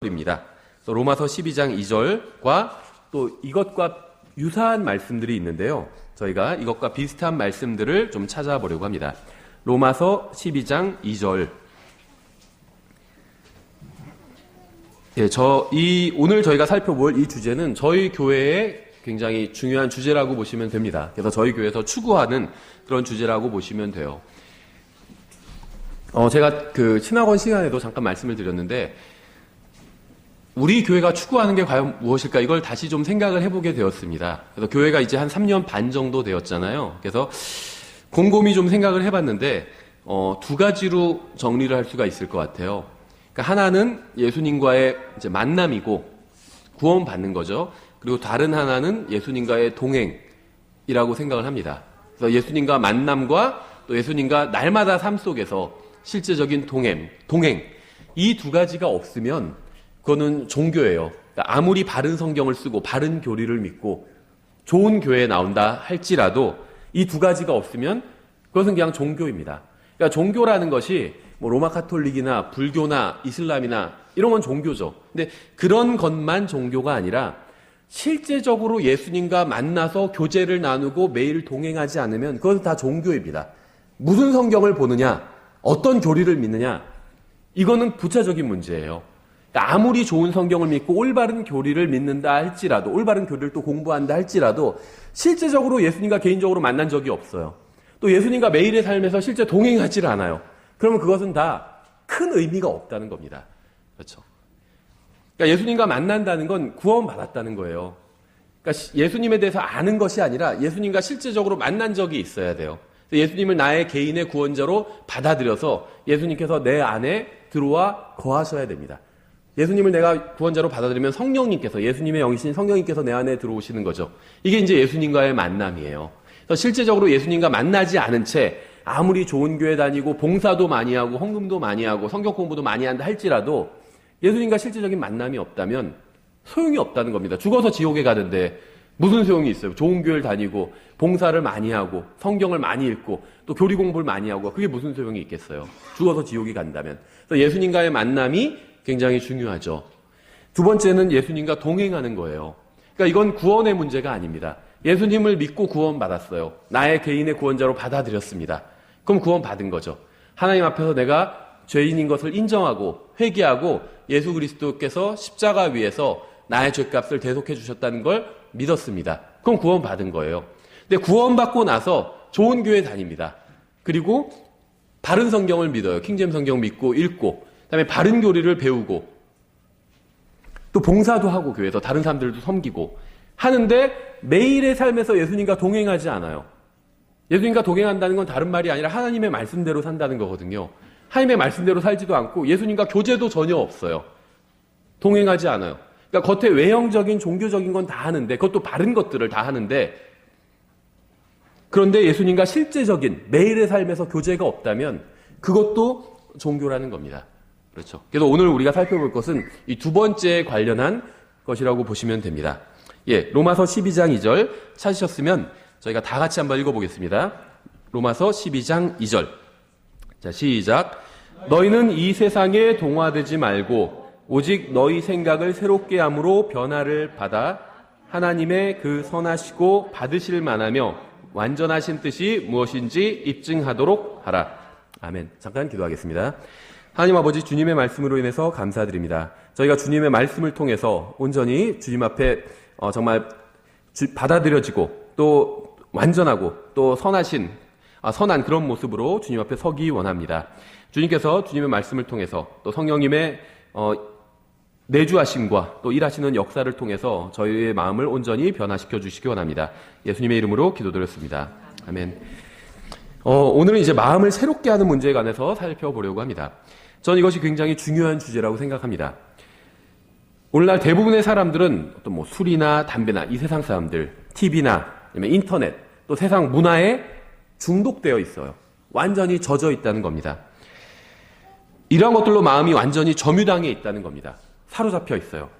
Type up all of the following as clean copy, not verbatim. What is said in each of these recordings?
입니다. 로마서 12장 2절과 또 이것과 유사한 말씀들이 있는데요. 저희가 이것과 비슷한 말씀들을 좀 찾아보려고 합니다. 로마서 12장 2절. 오늘 저희가 살펴볼 이 주제는 저희 교회의 굉장히 중요한 주제라고 보시면 됩니다. 그래서 저희 교회에서 추구하는 그런 주제라고 보시면 돼요. 제가 그 신학원 시간에도 잠깐 말씀을 드렸는데, 우리 교회가 추구하는 게 과연 무엇일까? 이걸 다시 좀 생각을 해보게 되었습니다. 그래서 교회가 이제 한 3년 반 정도 되었잖아요. 그래서 곰곰이 좀 생각을 해봤는데, 두 가지로 정리를 할 수가 있을 것 같아요. 그러니까 하나는 예수님과의 이제 만남이고 구원받는 거죠. 그리고 다른 하나는 예수님과의 동행이라고 생각을 합니다. 그래서 예수님과 만남과 또 예수님과 날마다 삶 속에서 실제적인 동행. 이 두 가지가 없으면 그거는 종교예요. 그러니까 아무리 바른 성경을 쓰고 바른 교리를 믿고 좋은 교회에 나온다 할지라도 이 두 가지가 없으면 그것은 그냥 종교입니다. 그러니까 종교라는 것이 뭐 로마 카톨릭이나 불교나 이슬람이나 이런 건 종교죠. 근데 그런 것만 종교가 아니라 실제적으로 예수님과 만나서 교제를 나누고 매일 동행하지 않으면 그것은 다 종교입니다. 무슨 성경을 보느냐, 어떤 교리를 믿느냐, 이거는 부차적인 문제예요. 그러니까 아무리 좋은 성경을 믿고 올바른 교리를 믿는다 할지라도, 올바른 교리를 또 공부한다 할지라도 실제적으로 예수님과 개인적으로 만난 적이 없어요. 또 예수님과 매일의 삶에서 실제 동행하지 않아요. 그러면 그것은 다 큰 의미가 없다는 겁니다. 그렇죠? 그러니까 예수님과 만난다는 건 구원받았다는 거예요. 그러니까 예수님에 대해서 아는 것이 아니라 예수님과 실제적으로 만난 적이 있어야 돼요. 예수님을 나의 개인의 구원자로 받아들여서 예수님께서 내 안에 들어와 거하셔야 됩니다. 예수님을 내가 구원자로 받아들이면 성령님께서, 예수님의 영이신 성령님께서 내 안에 들어오시는 거죠. 이게 이제 예수님과의 만남이에요. 그래서 실제적으로 예수님과 만나지 않은 채 아무리 좋은 교회 다니고 봉사도 많이 하고 헌금도 많이 하고 성경 공부도 많이 한다 할지라도 예수님과 실제적인 만남이 없다면 소용이 없다는 겁니다. 죽어서 지옥에 가는데 무슨 소용이 있어요? 좋은 교회를 다니고 봉사를 많이 하고 성경을 많이 읽고 또 교리 공부를 많이 하고 그게 무슨 소용이 있겠어요? 죽어서 지옥에 간다면. 그래서 예수님과의 만남이 굉장히 중요하죠. 두 번째는 예수님과 동행하는 거예요. 그러니까 이건 구원의 문제가 아닙니다. 예수님을 믿고 구원받았어요. 나의 개인의 구원자로 받아들였습니다. 그럼 구원받은 거죠. 하나님 앞에서 내가 죄인인 것을 인정하고 회개하고 예수 그리스도께서 십자가 위에서 나의 죄값을 대속해 주셨다는 걸 믿었습니다. 그럼 구원받은 거예요. 근데 구원받고 나서 좋은 교회 다닙니다. 그리고 바른 성경을 믿어요. 킹잼 성경 믿고 읽고 그다음에 바른 교리를 배우고 또 봉사도 하고 교회에서 다른 사람들도 섬기고 하는데 매일의 삶에서 예수님과 동행하지 않아요. 예수님과 동행한다는 건 다른 말이 아니라 하나님의 말씀대로 산다는 거거든요. 하나님의 말씀대로 살지도 않고 예수님과 교제도 전혀 없어요. 동행하지 않아요. 그러니까 겉에 외형적인 종교적인 건 다 하는데 그것도 바른 것들을 다 하는데 그런데 예수님과 실제적인 매일의 삶에서 교제가 없다면 그것도 종교라는 겁니다. 그렇죠. 그래서 오늘 우리가 살펴볼 것은 이 두 번째에 관련한 것이라고 보시면 됩니다. 로마서 12장 2절 찾으셨으면 저희가 다 같이 한번 읽어보겠습니다. 로마서 12장 2절. 자, 시작. 너희는 이 세상에 동화되지 말고 오직 너희 생각을 새롭게 함으로 변화를 받아 하나님의 그 선하시고 받으실 만하며 완전하신 뜻이 무엇인지 입증하도록 하라. 아멘. 잠깐 기도하겠습니다. 하나님 아버지, 주님의 말씀으로 인해서 감사드립니다. 저희가 주님의 말씀을 통해서 온전히 주님 앞에 정말 받아들여지고 또 완전하고 또 선한 그런 모습으로 주님 앞에 서기 원합니다. 주님께서 주님의 말씀을 통해서 또 성령님의 내주하심과 또 일하시는 역사를 통해서 저희의 마음을 온전히 변화시켜 주시기 원합니다. 예수님의 이름으로 기도드렸습니다. 아멘. 오늘은 이제 마음을 새롭게 하는 문제에 관해서 살펴보려고 합니다. 저는 이것이 굉장히 중요한 주제라고 생각합니다. 오늘날 대부분의 사람들은 어떤 뭐 술이나 담배나 이 세상 사람들, TV나 인터넷, 또 세상 문화에 중독되어 있어요. 완전히 젖어 있다는 겁니다. 이러한 것들로 마음이 완전히 점유당해 있다는 겁니다. 사로잡혀 있어요.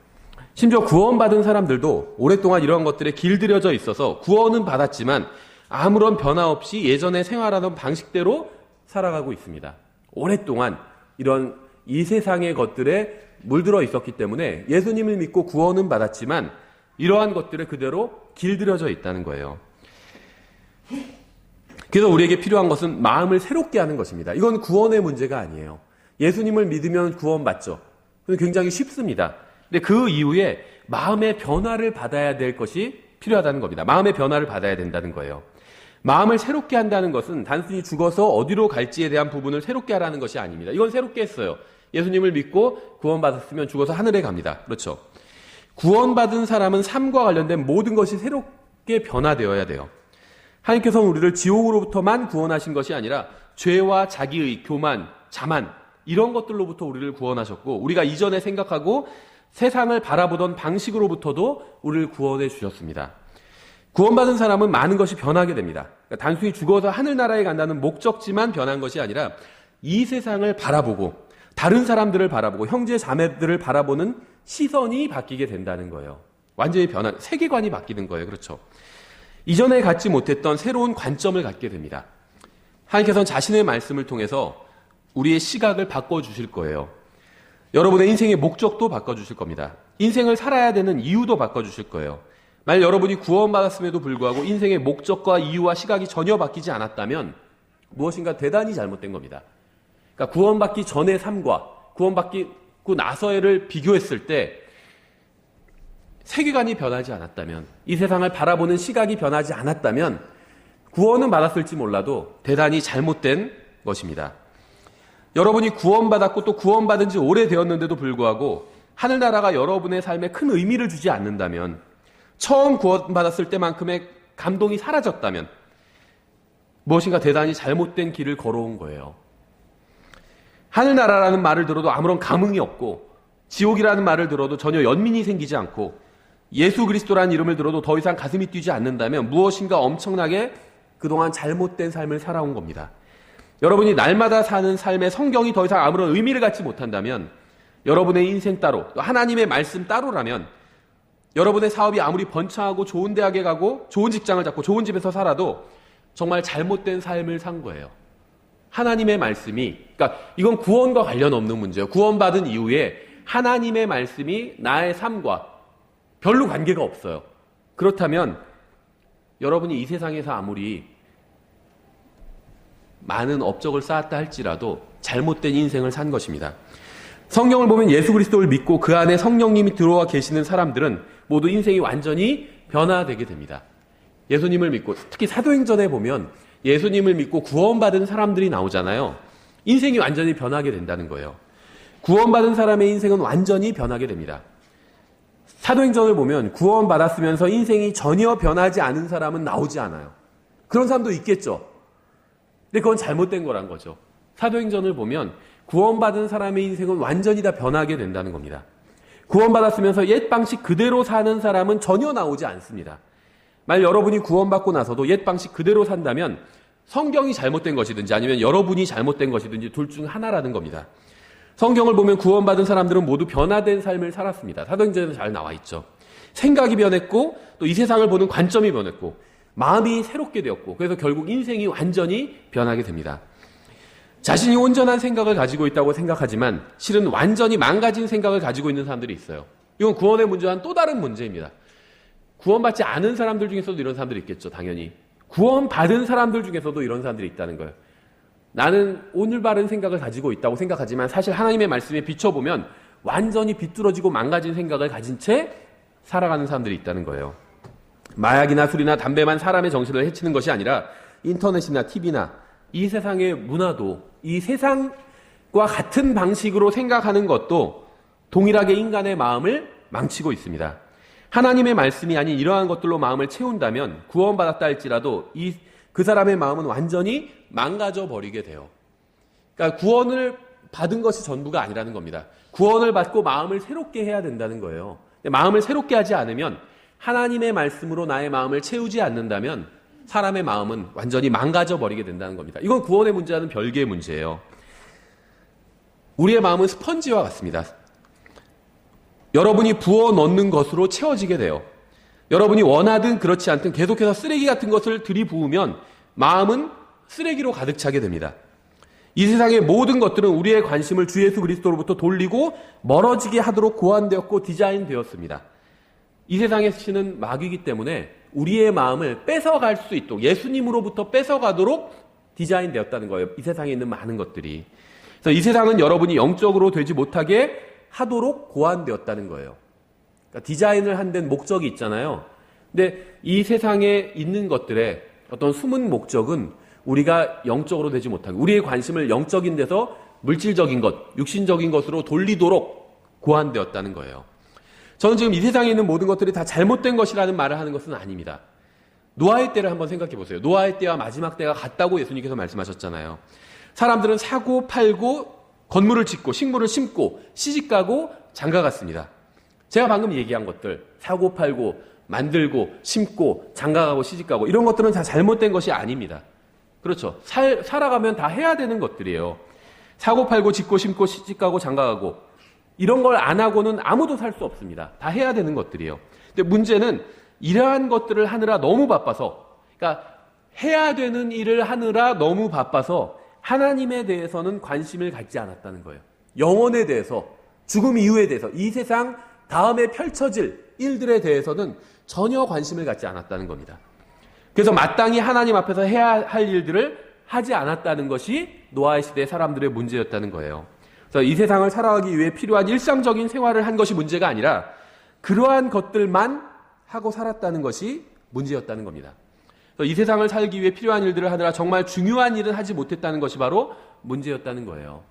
심지어 구원받은 사람들도 오랫동안 이러한 것들에 길들여져 있어서 구원은 받았지만 아무런 변화 없이 예전에 생활하던 방식대로 살아가고 있습니다. 오랫동안 이런 이 세상의 것들에 물들어 있었기 때문에 예수님을 믿고 구원은 받았지만 이러한 것들에 그대로 길들여져 있다는 거예요. 그래서 우리에게 필요한 것은 마음을 새롭게 하는 것입니다. 이건 구원의 문제가 아니에요. 예수님을 믿으면 구원받죠. 굉장히 쉽습니다. 근데 그 이후에 마음의 변화를 받아야 될 것이 필요하다는 겁니다. 마음의 변화를 받아야 된다는 거예요. 마음을 새롭게 한다는 것은 단순히 죽어서 어디로 갈지에 대한 부분을 새롭게 하라는 것이 아닙니다. 이건 새롭게 했어요. 예수님을 믿고 구원받았으면 죽어서 하늘에 갑니다. 그렇죠. 구원받은 사람은 삶과 관련된 모든 것이 새롭게 변화되어야 돼요. 하나님께서는 우리를 지옥으로부터만 구원하신 것이 아니라 죄와 자기의 교만, 자만 이런 것들로부터 우리를 구원하셨고 우리가 이전에 생각하고 세상을 바라보던 방식으로부터도 우리를 구원해 주셨습니다. 구원받은 사람은 많은 것이 변하게 됩니다. 그러니까 단순히 죽어서 하늘나라에 간다는 목적지만 변한 것이 아니라 이 세상을 바라보고 다른 사람들을 바라보고 형제 자매들을 바라보는 시선이 바뀌게 된다는 거예요. 완전히 변한 세계관이 바뀌는 거예요. 그렇죠. 이전에 갖지 못했던 새로운 관점을 갖게 됩니다. 하나님께서는 자신의 말씀을 통해서 우리의 시각을 바꿔주실 거예요. 여러분의 인생의 목적도 바꿔주실 겁니다. 인생을 살아야 되는 이유도 바꿔주실 거예요. 만약 여러분이 구원받았음에도 불구하고 인생의 목적과 이유와 시각이 전혀 바뀌지 않았다면 무엇인가 대단히 잘못된 겁니다. 그러니까 구원받기 전의 삶과 구원받고 나서를 비교했을 때 세계관이 변하지 않았다면 이 세상을 바라보는 시각이 변하지 않았다면 구원은 받았을지 몰라도 대단히 잘못된 것입니다. 여러분이 구원받았고 또 구원받은 지 오래되었는데도 불구하고 하늘나라가 여러분의 삶에 큰 의미를 주지 않는다면 처음 구원받았을 때만큼의 감동이 사라졌다면 무엇인가 대단히 잘못된 길을 걸어온 거예요. 하늘나라라는 말을 들어도 아무런 감흥이 없고 지옥이라는 말을 들어도 전혀 연민이 생기지 않고 예수 그리스도라는 이름을 들어도 더 이상 가슴이 뛰지 않는다면 무엇인가 엄청나게 그동안 잘못된 삶을 살아온 겁니다. 여러분이 날마다 사는 삶의 성경이 더 이상 아무런 의미를 갖지 못한다면 여러분의 인생 따로 또 하나님의 말씀 따로라면 여러분의 사업이 아무리 번창하고 좋은 대학에 가고 좋은 직장을 잡고 좋은 집에서 살아도 정말 잘못된 삶을 산 거예요. 하나님의 말씀이 그러니까 이건 구원과 관련 없는 문제예요. 구원받은 이후에 하나님의 말씀이 나의 삶과 별로 관계가 없어요. 그렇다면 여러분이 이 세상에서 아무리 많은 업적을 쌓았다 할지라도 잘못된 인생을 산 것입니다. 성경을 보면 예수 그리스도를 믿고 그 안에 성령님이 들어와 계시는 사람들은 모두 인생이 완전히 변화되게 됩니다. 예수님을 믿고 특히 사도행전에 보면 예수님을 믿고 구원받은 사람들이 나오잖아요. 인생이 완전히 변하게 된다는 거예요. 구원받은 사람의 인생은 완전히 변하게 됩니다. 사도행전을 보면 구원받았으면서 인생이 전혀 변하지 않은 사람은 나오지 않아요. 그런 사람도 있겠죠. 근데 그건 잘못된 거란 거죠. 사도행전을 보면 구원받은 사람의 인생은 완전히 다 변하게 된다는 겁니다. 구원받았으면서 옛 방식 그대로 사는 사람은 전혀 나오지 않습니다. 만약 여러분이 구원받고 나서도 옛 방식 그대로 산다면 성경이 잘못된 것이든지 아니면 여러분이 잘못된 것이든지 둘 중 하나라는 겁니다. 성경을 보면 구원받은 사람들은 모두 변화된 삶을 살았습니다. 사도행전에도 잘 나와 있죠. 생각이 변했고 또 이 세상을 보는 관점이 변했고 마음이 새롭게 되었고 그래서 결국 인생이 완전히 변하게 됩니다. 자신이 온전한 생각을 가지고 있다고 생각하지만 실은 완전히 망가진 생각을 가지고 있는 사람들이 있어요. 이건 구원의 문제와는 또 다른 문제입니다. 구원받지 않은 사람들 중에서도 이런 사람들이 있겠죠. 당연히. 구원받은 사람들 중에서도 이런 사람들이 있다는 거예요. 나는 오늘 바른 생각을 가지고 있다고 생각하지만 사실 하나님의 말씀에 비춰보면 완전히 비뚤어지고 망가진 생각을 가진 채 살아가는 사람들이 있다는 거예요. 마약이나 술이나 담배만 사람의 정신을 해치는 것이 아니라 인터넷이나 TV나 이 세상의 문화도 이 세상과 같은 방식으로 생각하는 것도 동일하게 인간의 마음을 망치고 있습니다. 하나님의 말씀이 아닌 이러한 것들로 마음을 채운다면 구원받았다 할지라도 그 사람의 마음은 완전히 망가져 버리게 돼요. 그러니까 구원을 받은 것이 전부가 아니라는 겁니다. 구원을 받고 마음을 새롭게 해야 된다는 거예요. 마음을 새롭게 하지 않으면 하나님의 말씀으로 나의 마음을 채우지 않는다면 사람의 마음은 완전히 망가져 버리게 된다는 겁니다. 이건 구원의 문제와는 별개의 문제예요. 우리의 마음은 스펀지와 같습니다. 여러분이 부어 넣는 것으로 채워지게 돼요. 여러분이 원하든 그렇지 않든 계속해서 쓰레기 같은 것을 들이부으면 마음은 쓰레기로 가득 차게 됩니다. 이 세상의 모든 것들은 우리의 관심을 주 예수 그리스도로부터 돌리고 멀어지게 하도록 고안되었고 디자인되었습니다. 이 세상의 신은 마귀이기 때문에 우리의 마음을 뺏어갈 수 있도록, 예수님으로부터 뺏어가도록 디자인되었다는 거예요. 이 세상에 있는 많은 것들이. 그래서 이 세상은 여러분이 영적으로 되지 못하게 하도록 고안되었다는 거예요. 그러니까 디자인을 한 데는 목적이 있잖아요. 근데 이 세상에 있는 것들의 어떤 숨은 목적은 우리가 영적으로 되지 못하게, 우리의 관심을 영적인 데서 물질적인 것, 육신적인 것으로 돌리도록 고안되었다는 거예요. 저는 지금 이 세상에 있는 모든 것들이 다 잘못된 것이라는 말을 하는 것은 아닙니다. 노아의 때를 한번 생각해 보세요. 노아의 때와 마지막 때가 같다고 예수님께서 말씀하셨잖아요. 사람들은 사고 팔고 건물을 짓고 식물을 심고 시집가고 장가갔습니다. 제가 방금 얘기한 것들, 사고 팔고 만들고 심고 장가가고 시집가고 이런 것들은 다 잘못된 것이 아닙니다. 그렇죠. 살아가면 다 해야 되는 것들이에요. 사고 팔고 짓고 심고 시집가고 장가가고 이런 걸 안 하고는 아무도 살 수 없습니다. 다 해야 되는 것들이에요. 근데 문제는 이러한 것들을 하느라 너무 바빠서, 그러니까 해야 되는 일을 하느라 너무 바빠서 하나님에 대해서는 관심을 갖지 않았다는 거예요. 영혼에 대해서, 죽음 이후에 대해서, 이 세상 다음에 펼쳐질 일들에 대해서는 전혀 관심을 갖지 않았다는 겁니다. 그래서 마땅히 하나님 앞에서 해야 할 일들을 하지 않았다는 것이 노아의 시대의 사람들의 문제였다는 거예요. 그래서 이 세상을 살아가기 위해 필요한 일상적인 생활을 한 것이 문제가 아니라 그러한 것들만 하고 살았다는 것이 문제였다는 겁니다. 그래서 이 세상을 살기 위해 필요한 일들을 하느라 정말 중요한 일을 하지 못했다는 것이 바로 문제였다는 거예요.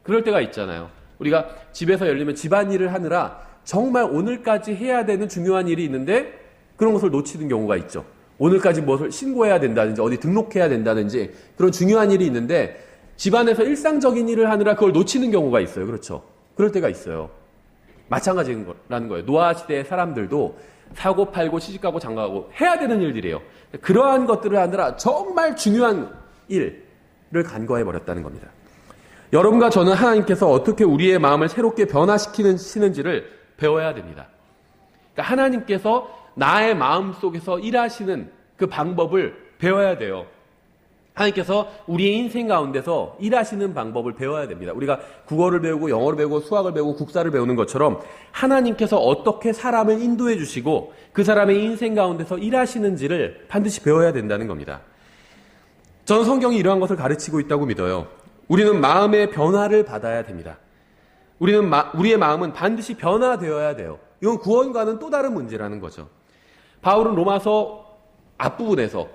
그럴 때가 있잖아요. 우리가 집에서 예를 들면 집안일을 하느라 정말 오늘까지 해야 되는 중요한 일이 있는데 그런 것을 놓치는 경우가 있죠. 오늘까지 무엇을 신고해야 된다든지 어디 등록해야 된다든지 그런 중요한 일이 있는데 집안에서 일상적인 일을 하느라 그걸 놓치는 경우가 있어요. 그렇죠. 그럴 때가 있어요. 마찬가지라는 거예요. 노아 시대의 사람들도 사고 팔고 시집가고 장가가고 해야 되는 일들이에요. 그러한 것들을 하느라 정말 중요한 일을 간과해버렸다는 겁니다. 여러분과 저는 하나님께서 어떻게 우리의 마음을 새롭게 변화시키시는지를 배워야 됩니다. 그러니까 하나님께서 나의 마음 속에서 일하시는 그 방법을 배워야 돼요. 하나님께서 우리의 인생 가운데서 일하시는 방법을 배워야 됩니다. 우리가 국어를 배우고 영어를 배우고 수학을 배우고 국사를 배우는 것처럼 하나님께서 어떻게 사람을 인도해 주시고 그 사람의 인생 가운데서 일하시는지를 반드시 배워야 된다는 겁니다. 저는 성경이 이러한 것을 가르치고 있다고 믿어요. 우리는 마음의 변화를 받아야 됩니다. 우리의 마음은 반드시 변화되어야 돼요. 이건 구원과는 또 다른 문제라는 거죠. 바울은 로마서 앞부분에서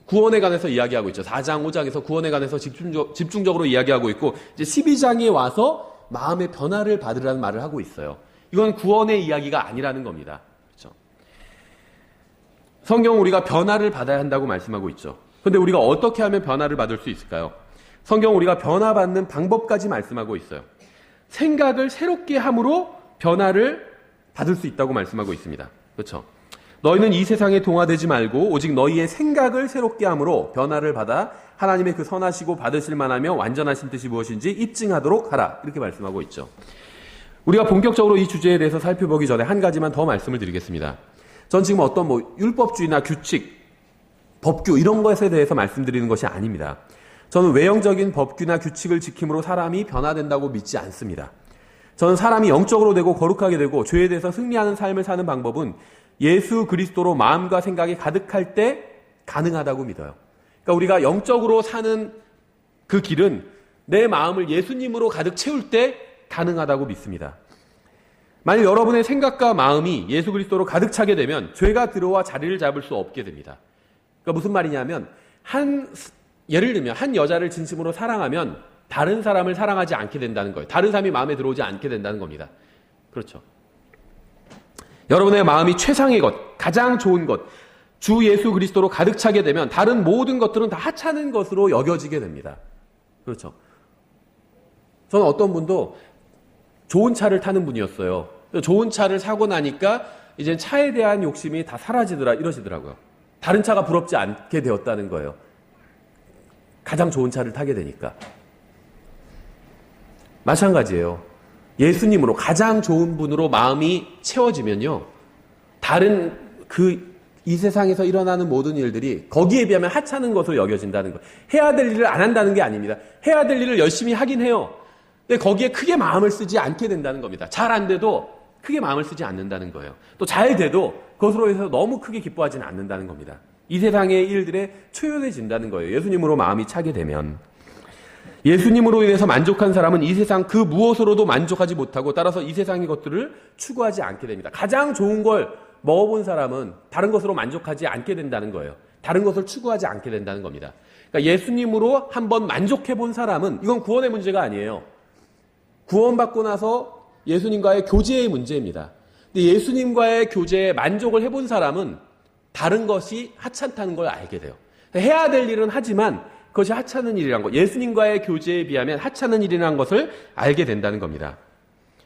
구원에 관해서 이야기하고 있죠. 4장, 5장에서 구원에 관해서 집중적으로 이야기하고 있고 이제 12장에 와서 마음의 변화를 받으라는 말을 하고 있어요. 이건 구원의 이야기가 아니라는 겁니다. 그렇죠? 성경은 우리가 변화를 받아야 한다고 말씀하고 있죠. 그런데 우리가 어떻게 하면 변화를 받을 수 있을까요? 성경은 우리가 변화받는 방법까지 말씀하고 있어요. 생각을 새롭게 함으로 변화를 받을 수 있다고 말씀하고 있습니다. 그렇죠? 너희는 이 세상에 동화되지 말고 오직 너희의 생각을 새롭게 함으로 변화를 받아 하나님의 그 선하시고 받으실 만하며 완전하신 뜻이 무엇인지 입증하도록 하라. 이렇게 말씀하고 있죠. 우리가 본격적으로 이 주제에 대해서 살펴보기 전에 한 가지만 더 말씀을 드리겠습니다. 전 지금 어떤 율법주의나 규칙, 법규 이런 것에 대해서 말씀드리는 것이 아닙니다. 저는 외형적인 법규나 규칙을 지킴으로 사람이 변화된다고 믿지 않습니다. 저는 사람이 영적으로 되고 거룩하게 되고 죄에 대해서 승리하는 삶을 사는 방법은 예수 그리스도로 마음과 생각이 가득할 때 가능하다고 믿어요. 그러니까 우리가 영적으로 사는 그 길은 내 마음을 예수님으로 가득 채울 때 가능하다고 믿습니다. 만약 여러분의 생각과 마음이 예수 그리스도로 가득 차게 되면 죄가 들어와 자리를 잡을 수 없게 됩니다. 그러니까 무슨 말이냐면 예를 들면 한 여자를 진심으로 사랑하면 다른 사람을 사랑하지 않게 된다는 거예요. 다른 사람이 마음에 들어오지 않게 된다는 겁니다. 그렇죠. 여러분의 마음이 최상의 것, 가장 좋은 것, 주 예수 그리스도로 가득 차게 되면 다른 모든 것들은 다 하찮은 것으로 여겨지게 됩니다. 그렇죠. 저는 어떤 분도 좋은 차를 타는 분이었어요. 좋은 차를 사고 나니까 이제 차에 대한 욕심이 다 사라지더라 이러시더라고요. 다른 차가 부럽지 않게 되었다는 거예요. 가장 좋은 차를 타게 되니까. 마찬가지예요. 예수님으로 가장 좋은 분으로 마음이 채워지면요. 다른 그 이 세상에서 일어나는 모든 일들이 거기에 비하면 하찮은 것으로 여겨진다는 거예요. 해야 될 일을 안 한다는 게 아닙니다. 해야 될 일을 열심히 하긴 해요. 근데 거기에 크게 마음을 쓰지 않게 된다는 겁니다. 잘 안 돼도 크게 마음을 쓰지 않는다는 거예요. 또 잘 돼도 그것으로 해서 너무 크게 기뻐하지는 않는다는 겁니다. 이 세상의 일들에 초연해진다는 거예요. 예수님으로 마음이 차게 되면. 예수님으로 인해서 만족한 사람은 이 세상 그 무엇으로도 만족하지 못하고 따라서 이 세상의 것들을 추구하지 않게 됩니다. 가장 좋은 걸 먹어본 사람은 다른 것으로 만족하지 않게 된다는 거예요. 다른 것을 추구하지 않게 된다는 겁니다. 그러니까 예수님으로 한번 만족해 본 사람은 이건 구원의 문제가 아니에요. 구원받고 나서 예수님과의 교제의 문제입니다. 근데 예수님과의 교제에 만족을 해본 사람은 다른 것이 하찮다는 걸 알게 돼요. 해야 될 일은 하지만 그것이 하찮은 일이라는 것, 예수님과의 교제에 비하면 하찮은 일이라는 것을 알게 된다는 겁니다.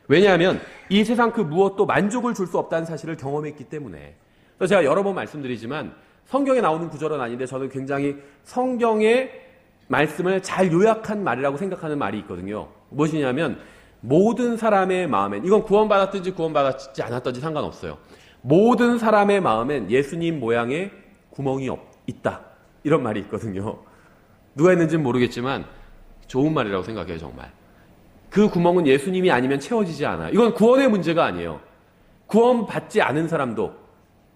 왜냐하면 이 세상 그 무엇도 만족을 줄 수 없다는 사실을 경험했기 때문에. 그래서 제가 여러 번 말씀드리지만 성경에 나오는 구절은 아닌데 저는 굉장히 성경의 말씀을 잘 요약한 말이라고 생각하는 말이 있거든요. 무엇이냐면 모든 사람의 마음엔, 이건 구원받았든지 구원받지 않았든지 상관없어요. 모든 사람의 마음엔 예수님 모양의 구멍이 있다. 이런 말이 있거든요. 누가 했는지는 모르겠지만 좋은 말이라고 생각해요, 정말. 그 구멍은 예수님이 아니면 채워지지 않아요. 이건 구원의 문제가 아니에요. 구원받지 않은 사람도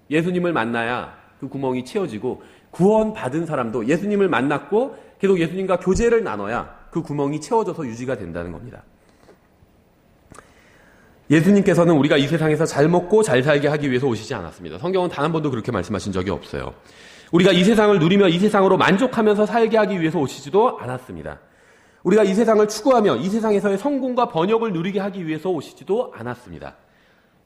예수님을 만나야 그 구멍이 채워지고, 구원받은 사람도 예수님을 만났고 계속 예수님과 교제를 나눠야 그 구멍이 채워져서 유지가 된다는 겁니다. 예수님께서는 우리가 이 세상에서 잘 먹고 잘 살게 하기 위해서 오시지 않았습니다. 성경은 단 한 번도 그렇게 말씀하신 적이 없어요. 우리가 이 세상을 누리며 이 세상으로 만족하면서 살게 하기 위해서 오시지도 않았습니다. 우리가 이 세상을 추구하며 이 세상에서의 성공과 번영을 누리게 하기 위해서 오시지도 않았습니다.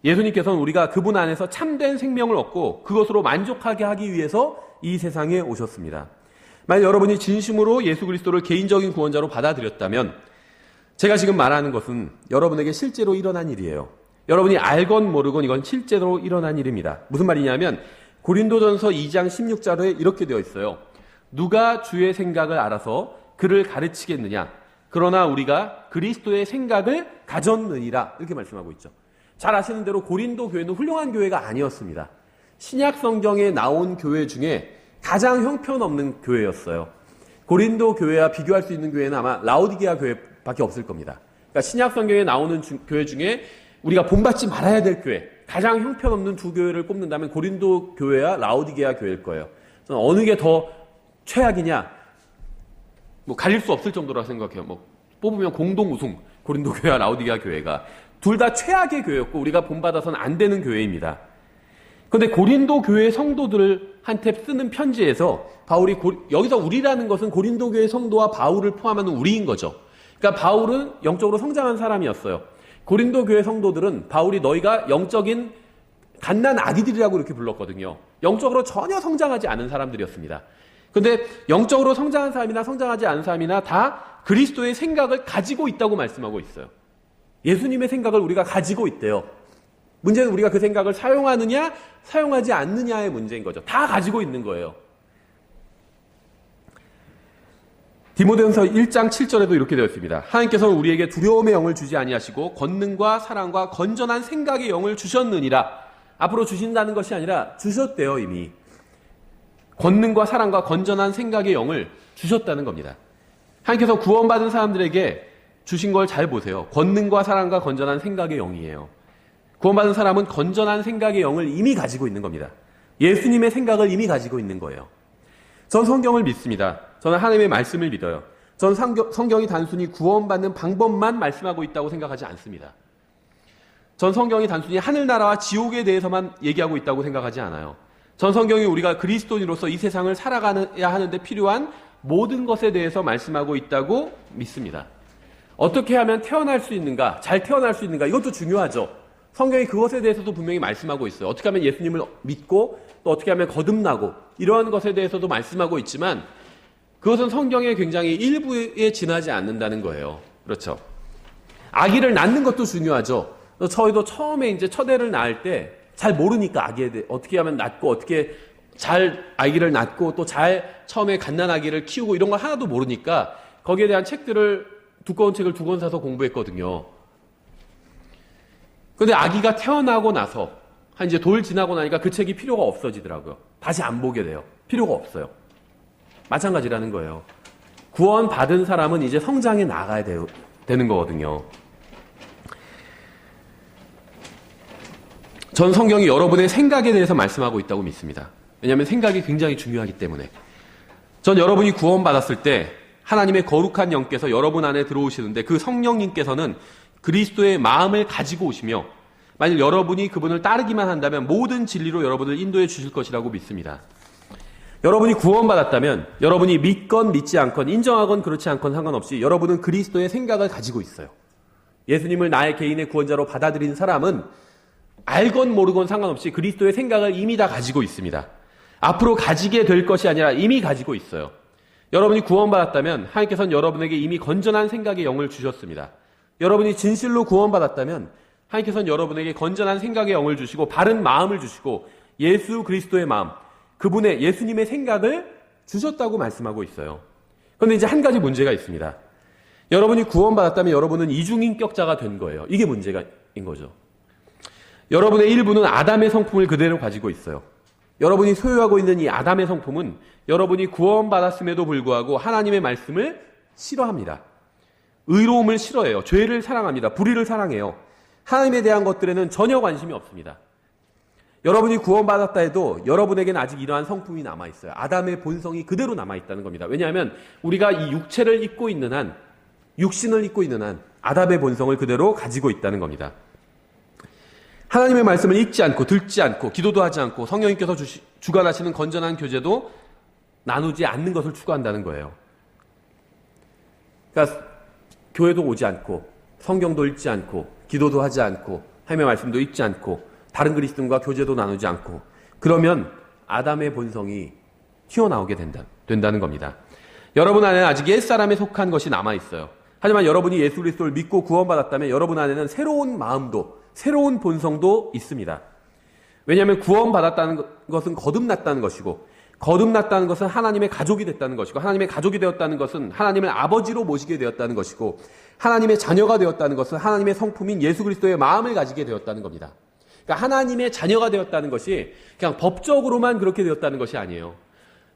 예수님께서는 우리가 그분 안에서 참된 생명을 얻고 그것으로 만족하게 하기 위해서 이 세상에 오셨습니다. 만약 여러분이 진심으로 예수 그리스도를 개인적인 구원자로 받아들였다면 제가 지금 말하는 것은 여러분에게 실제로 일어난 일이에요. 여러분이 알건 모르건 이건 실제로 일어난 일입니다. 무슨 말이냐면 고린도전서 2장 16절에 이렇게 되어 있어요. 누가 주의 생각을 알아서 그를 가르치겠느냐. 그러나 우리가 그리스도의 생각을 가졌느니라. 이렇게 말씀하고 있죠. 잘 아시는 대로 고린도 교회는 훌륭한 교회가 아니었습니다. 신약 성경에 나온 교회 중에 가장 형편없는 교회였어요. 고린도 교회와 비교할 수 있는 교회는 아마 라오디게아 교회밖에 없을 겁니다. 그러니까 신약 성경에 나오는 교회 중에 우리가 본받지 말아야 될 교회, 가장 형편없는 두 교회를 꼽는다면 고린도 교회와 라오디게아 교회일 거예요. 저는 어느 게 더 최악이냐, 가릴 수 없을 정도라 생각해요. 뽑으면 공동 우승, 고린도 교회와 라오디게아 교회가 둘 다 최악의 교회였고 우리가 본받아서는 안 되는 교회입니다. 그런데 고린도 교회 성도들한테 쓰는 편지에서 바울이 여기서 우리라는 것은 고린도 교회 성도와 바울을 포함하는 우리인 거죠. 그러니까 바울은 영적으로 성장한 사람이었어요. 고린도 교회 성도들은 바울이 너희가 영적인 갓난 아기들이라고 이렇게 불렀거든요. 영적으로 전혀 성장하지 않은 사람들이었습니다. 그런데 영적으로 성장한 사람이나 성장하지 않은 사람이나 다 그리스도의 생각을 가지고 있다고 말씀하고 있어요. 예수님의 생각을 우리가 가지고 있대요. 문제는 우리가 그 생각을 사용하느냐 사용하지 않느냐의 문제인 거죠. 다 가지고 있는 거예요. 디모데전서 1장 7절에도 이렇게 되어 있습니다. 하나님께서는 우리에게 두려움의 영을 주지 아니하시고 권능과 사랑과 건전한 생각의 영을 주셨느니라. 앞으로 주신다는 것이 아니라 주셨대요. 이미. 권능과 사랑과 건전한 생각의 영을 주셨다는 겁니다. 하나님께서 구원받은 사람들에게 주신 걸 잘 보세요. 권능과 사랑과 건전한 생각의 영이에요. 구원받은 사람은 건전한 생각의 영을 이미 가지고 있는 겁니다. 예수님의 생각을 이미 가지고 있는 거예요. 전 성경을 믿습니다. 저는 하나님의 말씀을 믿어요. 전 성경이 단순히 구원받는 방법만 말씀하고 있다고 생각하지 않습니다. 전 성경이 단순히 하늘나라와 지옥에 대해서만 얘기하고 있다고 생각하지 않아요. 전 성경이 우리가 그리스도인으로서 이 세상을 살아가야 하는데 필요한 모든 것에 대해서 말씀하고 있다고 믿습니다. 어떻게 하면 태어날 수 있는가, 잘 태어날 수 있는가, 이것도 중요하죠. 성경이 그것에 대해서도 분명히 말씀하고 있어요. 어떻게 하면 예수님을 믿고 또 어떻게 하면 거듭나고 이러한 것에 대해서도 말씀하고 있지만 그것은 성경의 굉장히 일부에 지나지 않는다는 거예요. 그렇죠. 아기를 낳는 것도 중요하죠. 저희도 처음에 이제 첫 애를 낳을 때 잘 모르니까 아기에 대해 어떻게 하면 낳고 어떻게 잘 아기를 낳고 또 잘 처음에 갓난아기를 키우고 이런 걸 하나도 모르니까 거기에 대한 책들을 두꺼운 책을 2권 사서 공부했거든요. 그런데 아기가 태어나고 나서 한 이제 돌 지나고 나니까 그 책이 필요가 없어지더라고요. 다시 안 보게 돼요. 필요가 없어요. 마찬가지라는 거예요. 구원 받은 사람은 이제 성장해 나가야 되는 거거든요. 전 성경이 여러분의 생각에 대해서 말씀하고 있다고 믿습니다. 왜냐하면 생각이 굉장히 중요하기 때문에. 전 여러분이 구원받았을 때 하나님의 거룩한 영께서 여러분 안에 들어오시는데 그 성령님께서는 그리스도의 마음을 가지고 오시며 만일 여러분이 그분을 따르기만 한다면 모든 진리로 여러분을 인도해 주실 것이라고 믿습니다. 여러분이 구원받았다면 여러분이 믿건 믿지 않건 인정하건 그렇지 않건 상관없이 여러분은 그리스도의 생각을 가지고 있어요. 예수님을 나의 개인의 구원자로 받아들인 사람은 알건 모르건 상관없이 그리스도의 생각을 이미 다 가지고 있습니다. 앞으로 가지게 될 것이 아니라 이미 가지고 있어요. 여러분이 구원받았다면 하나님께서는 여러분에게 이미 건전한 생각의 영을 주셨습니다. 여러분이 진실로 구원받았다면 하나님께서는 여러분에게 건전한 생각의 영을 주시고 바른 마음을 주시고 예수 그리스도의 마음, 그분의 예수님의 생각을 주셨다고 말씀하고 있어요. 그런데 이제 한 가지 문제가 있습니다. 여러분이 구원받았다면 여러분은 이중인격자가 된 거예요. 이게 문제인 거죠. 여러분의 일부는 아담의 성품을 그대로 가지고 있어요. 여러분이 소유하고 있는 이 아담의 성품은 여러분이 구원받았음에도 불구하고 하나님의 말씀을 싫어합니다. 의로움을 싫어해요. 죄를 사랑합니다. 불의를 사랑해요. 하나님에 대한 것들에는 전혀 관심이 없습니다. 여러분이 구원받았다 해도 여러분에게는 아직 이러한 성품이 남아있어요. 아담의 본성이 그대로 남아있다는 겁니다. 왜냐하면 우리가 이 육체를 입고 있는 한, 육신을 입고 있는 한 아담의 본성을 그대로 가지고 있다는 겁니다. 하나님의 말씀을 읽지 않고 듣지 않고 기도도 하지 않고 성령님께서 주관하시는 건전한 교제도 나누지 않는 것을 추구한다는 거예요. 그러니까 교회도 오지 않고 성경도 읽지 않고 기도도 하지 않고 하나님의 말씀도 읽지 않고 다른 그리스도인과 교제도 나누지 않고 그러면 아담의 본성이 튀어나오게 된다는 겁니다. 여러분 안에는 아직 옛사람에 속한 것이 남아있어요. 하지만 여러분이 예수 그리스도를 믿고 구원받았다면 여러분 안에는 새로운 마음도 새로운 본성도 있습니다. 왜냐하면 구원받았다는 것은 거듭났다는 것이고 거듭났다는 것은 하나님의 가족이 됐다는 것이고 하나님의 가족이 되었다는 것은 하나님을 아버지로 모시게 되었다는 것이고 하나님의 자녀가 되었다는 것은 하나님의 성품인 예수 그리스도의 마음을 가지게 되었다는 겁니다. 그러니까 하나님의 자녀가 되었다는 것이 그냥 법적으로만 그렇게 되었다는 것이 아니에요.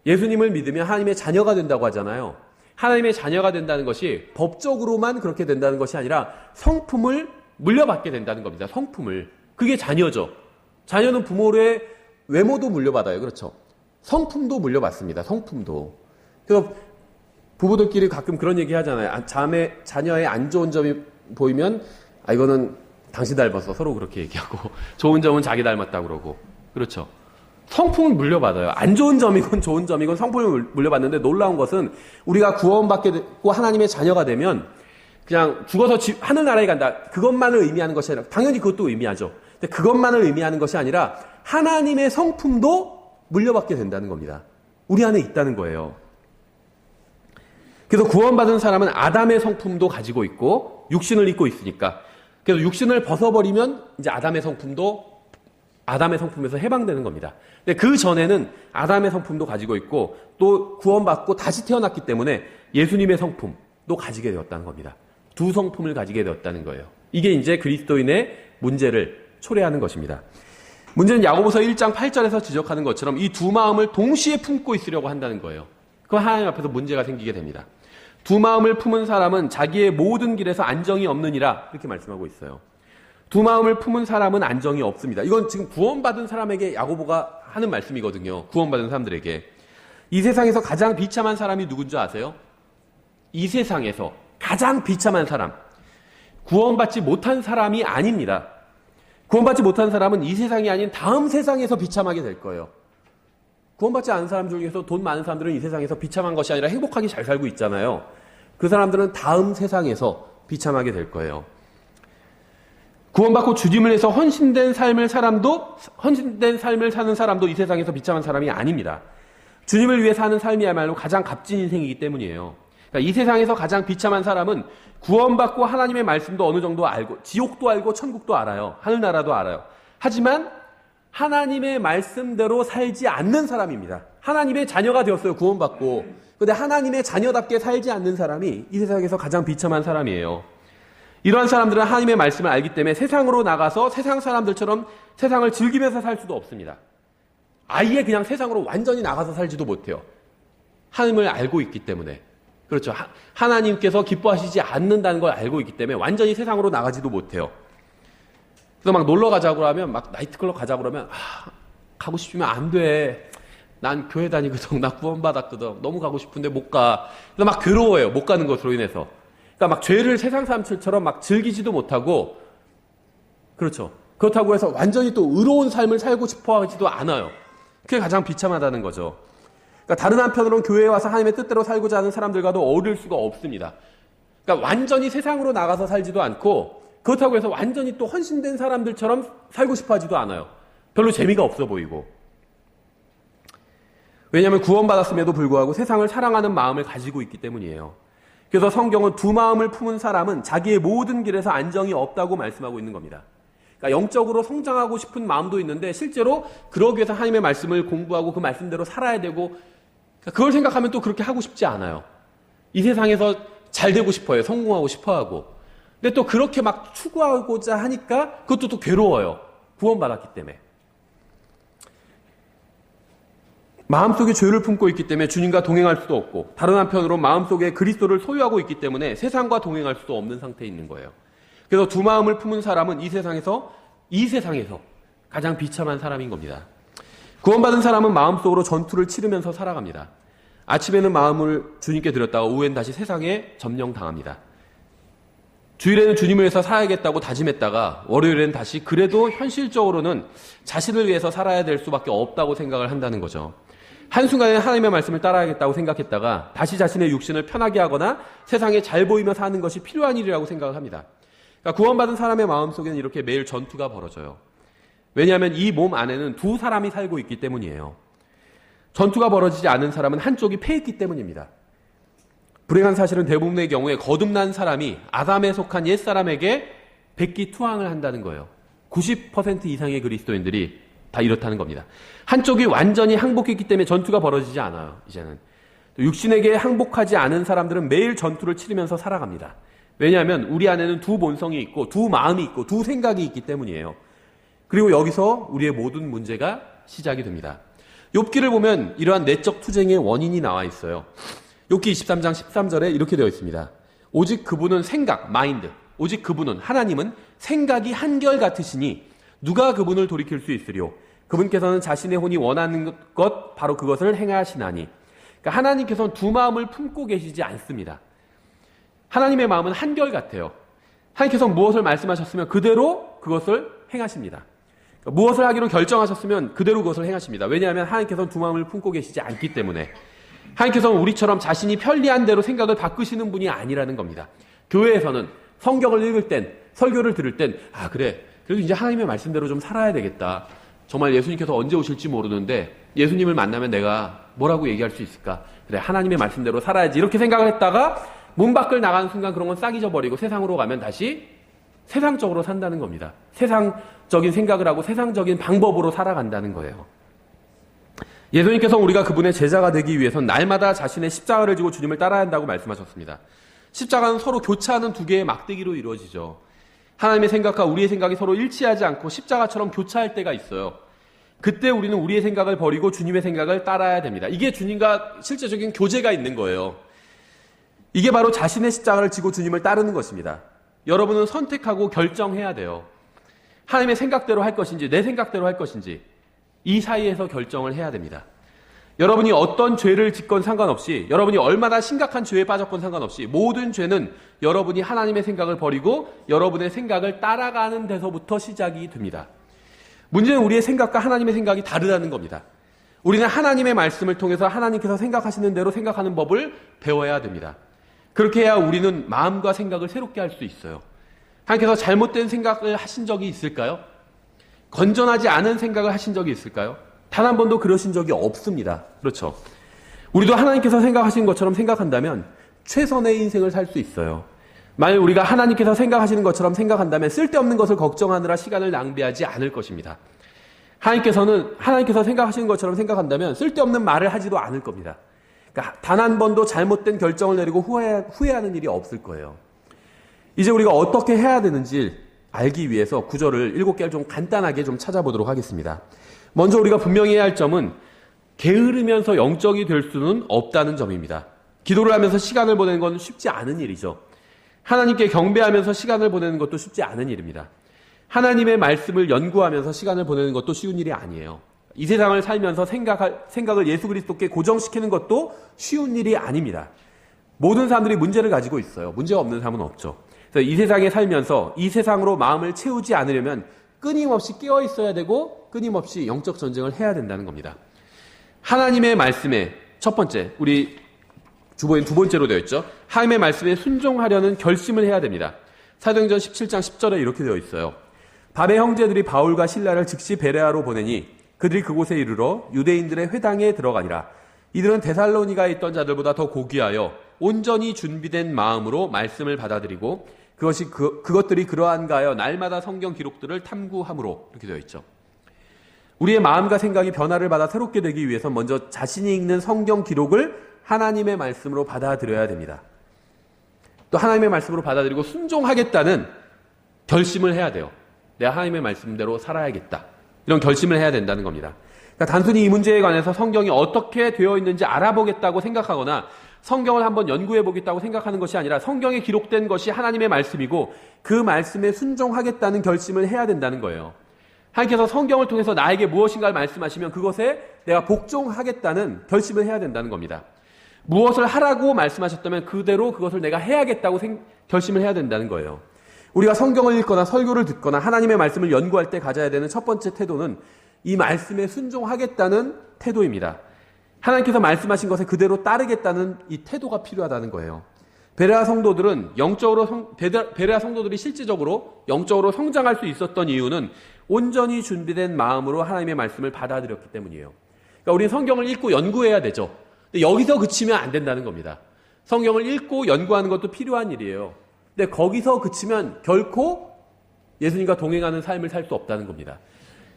예수님을 믿으면 하나님의 자녀가 된다고 하잖아요. 하나님의 자녀가 된다는 것이 법적으로만 그렇게 된다는 것이 아니라 성품을 물려받게 된다는 겁니다. 성품을. 그게 자녀죠. 자녀는 부모의 외모도 물려받아요. 그렇죠. 성품도 물려받습니다. 성품도. 그래서 부부들끼리 가끔 그런 얘기 하잖아요. 자녀의 안 좋은 점이 보이면 이거는 당신 닮았어. 서로 그렇게 얘기하고 좋은 점은 자기 닮았다고 그러고. 그렇죠. 성품을 물려받아요. 안 좋은 점이건 좋은 점이건 성품을 물려받는데 놀라운 것은 우리가 구원받게 되고 하나님의 자녀가 되면 그냥 죽어서 하늘나라에 간다. 그것만을 의미하는 것이 아니라 당연히 그것도 의미하죠. 근데 그것만을 의미하는 것이 아니라 하나님의 성품도 물려받게 된다는 겁니다. 우리 안에 있다는 거예요. 그래서 구원받은 사람은 아담의 성품도 가지고 있고 육신을 입고 있으니까 그래서 육신을 벗어버리면 이제 아담의 성품에서 해방되는 겁니다. 근데 그 전에는 아담의 성품도 가지고 있고 또 구원받고 다시 태어났기 때문에 예수님의 성품도 가지게 되었다는 겁니다. 두 성품을 가지게 되었다는 거예요. 이게 이제 그리스도인의 문제를 초래하는 것입니다. 문제는 야고보서 1장 8절에서 지적하는 것처럼 이 두 마음을 동시에 품고 있으려고 한다는 거예요. 그럼 하나님 앞에서 문제가 생기게 됩니다. 두 마음을 품은 사람은 자기의 모든 길에서 안정이 없느니라 이렇게 말씀하고 있어요. 두 마음을 품은 사람은 안정이 없습니다. 이건 지금 구원받은 사람에게 야고보가 하는 말씀이거든요. 구원받은 사람들에게. 이 세상에서 가장 비참한 사람이 누군지 아세요? 이 세상에서 가장 비참한 사람. 구원받지 못한 사람이 아닙니다. 구원받지 못한 사람은 이 세상이 아닌 다음 세상에서 비참하게 될 거예요. 구원받지 않은 사람 중에서 돈 많은 사람들은 이 세상에서 비참한 것이 아니라 행복하게 잘 살고 있잖아요. 그 사람들은 다음 세상에서 비참하게 될 거예요. 구원받고 주님을 위해서 헌신된 삶을 사는 사람도 이 세상에서 비참한 사람이 아닙니다. 주님을 위해 사는 삶이야말로 가장 값진 인생이기 때문이에요. 그러니까 이 세상에서 가장 비참한 사람은 구원받고 하나님의 말씀도 어느 정도 알고 지옥도 알고 천국도 알아요. 하늘나라도 알아요. 하지만 하나님의 말씀대로 살지 않는 사람입니다. 하나님의 자녀가 되었어요. 구원받고. 그런데 하나님의 자녀답게 살지 않는 사람이 이 세상에서 가장 비참한 사람이에요. 이러한 사람들은 하나님의 말씀을 알기 때문에 세상으로 나가서 세상 사람들처럼 세상을 즐기면서 살 수도 없습니다. 아예 그냥 세상으로 완전히 나가서 살지도 못해요. 하나님을 알고 있기 때문에. 그렇죠. 하나님께서 기뻐하시지 않는다는 걸 알고 있기 때문에 완전히 세상으로 나가지도 못해요. 그래서 막 놀러 가자고 하면, 막 나이트클럽 가자고 그러면, 가고 싶으면 안 돼. 난 교회 다니거든. 나 구원받았거든. 너무 가고 싶은데 못 가. 그래서 막 괴로워요. 못 가는 것으로 인해서. 그러니까 막 죄를 세상 사람들처럼 막 즐기지도 못하고, 그렇죠. 그렇다고 해서 완전히 또 의로운 삶을 살고 싶어 하지도 않아요. 그게 가장 비참하다는 거죠. 그러니까 다른 한편으로는 교회에 와서 하나님의 뜻대로 살고자 하는 사람들과도 어울릴 수가 없습니다. 그러니까 완전히 세상으로 나가서 살지도 않고, 그렇다고 해서 완전히 또 헌신된 사람들처럼 살고 싶어 하지도 않아요. 별로 재미가 없어 보이고. 왜냐하면 구원받았음에도 불구하고 세상을 사랑하는 마음을 가지고 있기 때문이에요. 그래서 성경은 두 마음을 품은 사람은 자기의 모든 길에서 안정이 없다고 말씀하고 있는 겁니다. 그러니까 영적으로 성장하고 싶은 마음도 있는데 실제로 그러기 위해서 하나님의 말씀을 공부하고 그 말씀대로 살아야 되고, 그걸 생각하면 또 그렇게 하고 싶지 않아요. 이 세상에서 잘 되고 싶어요. 성공하고 싶어하고. 근데 또 그렇게 막 추구하고자 하니까 그것도 또 괴로워요. 구원받았기 때문에. 마음속에 죄를 품고 있기 때문에 주님과 동행할 수도 없고, 다른 한편으로 마음속에 그리스도를 소유하고 있기 때문에 세상과 동행할 수도 없는 상태에 있는 거예요. 그래서 두 마음을 품은 사람은 이 세상에서 가장 비참한 사람인 겁니다. 구원받은 사람은 마음속으로 전투를 치르면서 살아갑니다. 아침에는 마음을 주님께 드렸다가 오후엔 다시 세상에 점령당합니다. 주일에는 주님을 위해서 살아야겠다고 다짐했다가 월요일에는 다시 그래도 현실적으로는 자신을 위해서 살아야 될 수밖에 없다고 생각을 한다는 거죠. 한순간에 하나님의 말씀을 따라야겠다고 생각했다가 다시 자신의 육신을 편하게 하거나 세상에 잘 보이며 사는 것이 필요한 일이라고 생각을 합니다. 그러니까 구원받은 사람의 마음속에는 이렇게 매일 전투가 벌어져요. 왜냐하면 이 몸 안에는 두 사람이 살고 있기 때문이에요. 전투가 벌어지지 않은 사람은 한쪽이 패했기 때문입니다. 불행한 사실은 대부분의 경우에 거듭난 사람이 아담에 속한 옛사람에게 백기투항을 한다는 거예요. 90% 이상의 그리스도인들이 다 이렇다는 겁니다. 한쪽이 완전히 항복했기 때문에 전투가 벌어지지 않아요. 이제는 육신에게 항복하지 않은 사람들은 매일 전투를 치르면서 살아갑니다. 왜냐하면 우리 안에는 두 본성이 있고 두 마음이 있고 두 생각이 있기 때문이에요. 그리고 여기서 우리의 모든 문제가 시작이 됩니다. 욥기를 보면 이러한 내적 투쟁의 원인이 나와 있어요. 욥기 23장 13절에 이렇게 되어 있습니다. 오직 그분은 생각, 마인드, 오직 그분은, 하나님은 생각이 한결같으시니 누가 그분을 돌이킬 수 있으리요. 그분께서는 자신의 혼이 원하는 것 바로 그것을 행하시나니. 그러니까 하나님께서는 두 마음을 품고 계시지 않습니다. 하나님의 마음은 한결같아요. 하나님께서 무엇을 말씀하셨으면 그대로 그것을 행하십니다. 그러니까 무엇을 하기로 결정하셨으면 그대로 그것을 행하십니다. 왜냐하면 하나님께서는 두 마음을 품고 계시지 않기 때문에. 하나님께서는 우리처럼 자신이 편리한 대로 생각을 바꾸시는 분이 아니라는 겁니다. 교회에서는 성경을 읽을 땐, 설교를 들을 땐, 그래, 그래도 이제 하나님의 말씀대로 좀 살아야 되겠다. 정말 예수님께서 언제 오실지 모르는데 예수님을 만나면 내가 뭐라고 얘기할 수 있을까? 그래, 하나님의 말씀대로 살아야지. 이렇게 생각을 했다가 문 밖을 나가는 순간 그런 건 싹 잊어버리고 세상으로 가면 다시 세상적으로 산다는 겁니다. 세상적인 생각을 하고 세상적인 방법으로 살아간다는 거예요. 예수님께서 우리가 그분의 제자가 되기 위해서는 날마다 자신의 십자가를 지고 주님을 따라야 한다고 말씀하셨습니다. 십자가는 서로 교차하는 두 개의 막대기로 이루어지죠. 하나님의 생각과 우리의 생각이 서로 일치하지 않고 십자가처럼 교차할 때가 있어요. 그때 우리는 우리의 생각을 버리고 주님의 생각을 따라야 됩니다. 이게 주님과 실제적인 교제가 있는 거예요. 이게 바로 자신의 십자가를 지고 주님을 따르는 것입니다. 여러분은 선택하고 결정해야 돼요. 하나님의 생각대로 할 것인지 내 생각대로 할 것인지 이 사이에서 결정을 해야 됩니다. 여러분이 어떤 죄를 짓건 상관없이, 여러분이 얼마나 심각한 죄에 빠졌건 상관없이 모든 죄는 여러분이 하나님의 생각을 버리고 여러분의 생각을 따라가는 데서부터 시작이 됩니다. 문제는 우리의 생각과 하나님의 생각이 다르다는 겁니다. 우리는 하나님의 말씀을 통해서 하나님께서 생각하시는 대로 생각하는 법을 배워야 됩니다. 그렇게 해야 우리는 마음과 생각을 새롭게 할 수 있어요. 하나님께서 잘못된 생각을 하신 적이 있을까요? 건전하지 않은 생각을 하신 적이 있을까요? 단 한 번도 그러신 적이 없습니다. 그렇죠. 우리도 하나님께서 생각하신 것처럼 생각한다면 최선의 인생을 살 수 있어요. 만약 우리가 하나님께서 생각하시는 것처럼 생각한다면 쓸데없는 것을 걱정하느라 시간을 낭비하지 않을 것입니다. 하나님께서 생각하시는 것처럼 생각한다면 쓸데없는 말을 하지도 않을 겁니다. 그러니까 단 한 번도 잘못된 결정을 내리고 후회하는 일이 없을 거예요. 이제 우리가 어떻게 해야 되는지 알기 위해서 구절을 7개를 좀 간단하게 좀 찾아보도록 하겠습니다. 먼저 우리가 분명히 해야 할 점은 게으르면서 영적이 될 수는 없다는 점입니다. 기도를 하면서 시간을 보내는 건 쉽지 않은 일이죠. 하나님께 경배하면서 시간을 보내는 것도 쉽지 않은 일입니다. 하나님의 말씀을 연구하면서 시간을 보내는 것도 쉬운 일이 아니에요. 이 세상을 살면서 생각을 예수 그리스도께 고정시키는 것도 쉬운 일이 아닙니다. 모든 사람들이 문제를 가지고 있어요. 문제가 없는 사람은 없죠. 그래서 이 세상에 살면서 이 세상으로 마음을 채우지 않으려면 끊임없이 깨어 있어야 되고 끊임없이 영적 전쟁을 해야 된다는 겁니다. 하나님의 말씀에 첫 번째, 우리 주보엔 두 번째로 되어 있죠. 하나님의 말씀에 순종하려는 결심을 해야 됩니다. 사도행전 17장 10절에 이렇게 되어 있어요. 밤에 형제들이 바울과 실라를 즉시 베레아로 보내니 그들이 그곳에 이르러 유대인들의 회당에 들어가니라. 이들은 데살로니가에 있던 자들보다 더 고귀하여 온전히 준비된 마음으로 말씀을 받아들이고 그것들이 그러한가 하여 날마다 성경 기록들을 탐구함으로 이렇게 되어 있죠. 우리의 마음과 생각이 변화를 받아 새롭게 되기 위해서 먼저 자신이 읽는 성경 기록을 하나님의 말씀으로 받아들여야 됩니다. 또 하나님의 말씀으로 받아들이고 순종하겠다는 결심을 해야 돼요. 내가 하나님의 말씀대로 살아야겠다. 이런 결심을 해야 된다는 겁니다. 그러니까 단순히 이 문제에 관해서 성경이 어떻게 되어 있는지 알아보겠다고 생각하거나 성경을 한번 연구해 보겠다고 생각하는 것이 아니라 성경에 기록된 것이 하나님의 말씀이고 그 말씀에 순종하겠다는 결심을 해야 된다는 거예요. 하나님께서 성경을 통해서 나에게 무엇인가를 말씀하시면 그것에 내가 복종하겠다는 결심을 해야 된다는 겁니다. 무엇을 하라고 말씀하셨다면 그대로 그것을 내가 해야겠다고 결심을 해야 된다는 거예요. 우리가 성경을 읽거나 설교를 듣거나 하나님의 말씀을 연구할 때 가져야 되는 첫 번째 태도는 이 말씀에 순종하겠다는 태도입니다. 하나님께서 말씀하신 것에 그대로 따르겠다는 이 태도가 필요하다는 거예요. 베레아 성도들이 실질적으로 영적으로 성장할 수 있었던 이유는 온전히 준비된 마음으로 하나님의 말씀을 받아들였기 때문이에요. 그러니까 우리는 성경을 읽고 연구해야 되죠. 근데 여기서 그치면 안 된다는 겁니다. 성경을 읽고 연구하는 것도 필요한 일이에요. 근데 거기서 그치면 결코 예수님과 동행하는 삶을 살 수 없다는 겁니다.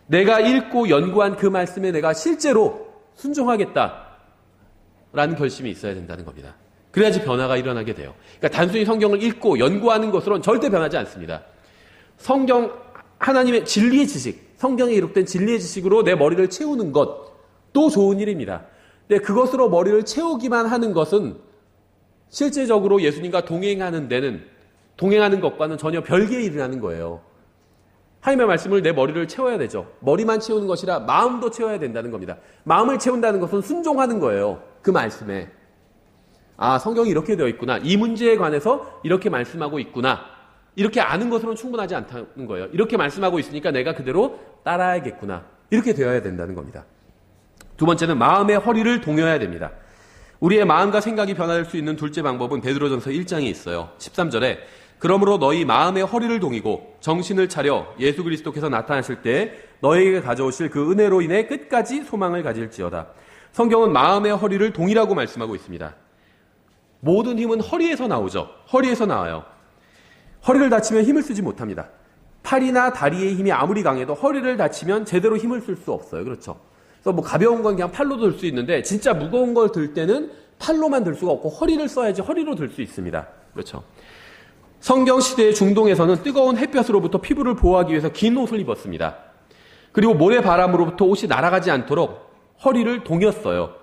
내가 읽고 연구한 그 말씀에 내가 실제로 순종하겠다라는 결심이 있어야 된다는 겁니다. 그래야지 변화가 일어나게 돼요. 그러니까 단순히 성경을 읽고 연구하는 것으로는 절대 변하지 않습니다. 성경, 하나님의 진리의 지식, 성경에 기록된 진리의 지식으로 내 머리를 채우는 것도 좋은 일입니다. 근데 그것으로 머리를 채우기만 하는 것은 실제적으로 예수님과 동행하는 것과는 전혀 별개의 일이라는 거예요. 하나님의 말씀을 내 머리를 채워야 되죠. 머리만 채우는 것이라 마음도 채워야 된다는 겁니다. 마음을 채운다는 것은 순종하는 거예요. 그 말씀에. 아, 성경이 이렇게 되어 있구나. 이 문제에 관해서 이렇게 말씀하고 있구나. 이렇게 아는 것으로는 충분하지 않다는 거예요. 이렇게 말씀하고 있으니까 내가 그대로 따라야겠구나. 이렇게 되어야 된다는 겁니다. 두 번째는 마음의 허리를 동여야 됩니다. 우리의 마음과 생각이 변화될 수 있는 둘째 방법은 베드로전서 1장에 있어요. 13절에 그러므로 너희 마음의 허리를 동이고 정신을 차려 예수 그리스도께서 나타나실 때 너희에게 가져오실 그 은혜로 인해 끝까지 소망을 가질지어다. 성경은 마음의 허리를 동이라고 말씀하고 있습니다. 모든 힘은 허리에서 나오죠. 허리에서 나와요. 허리를 다치면 힘을 쓰지 못합니다. 팔이나 다리의 힘이 아무리 강해도 허리를 다치면 제대로 힘을 쓸 수 없어요. 그렇죠? 그래서 뭐 가벼운 건 그냥 팔로도 들 수 있는데 진짜 무거운 걸 들 때는 팔로만 들 수가 없고 허리를 써야지 허리로 들 수 있습니다. 그렇죠? 성경 시대의 중동에서는 뜨거운 햇볕으로부터 피부를 보호하기 위해서 긴 옷을 입었습니다. 그리고 모래 바람으로부터 옷이 날아가지 않도록 허리를 동였어요.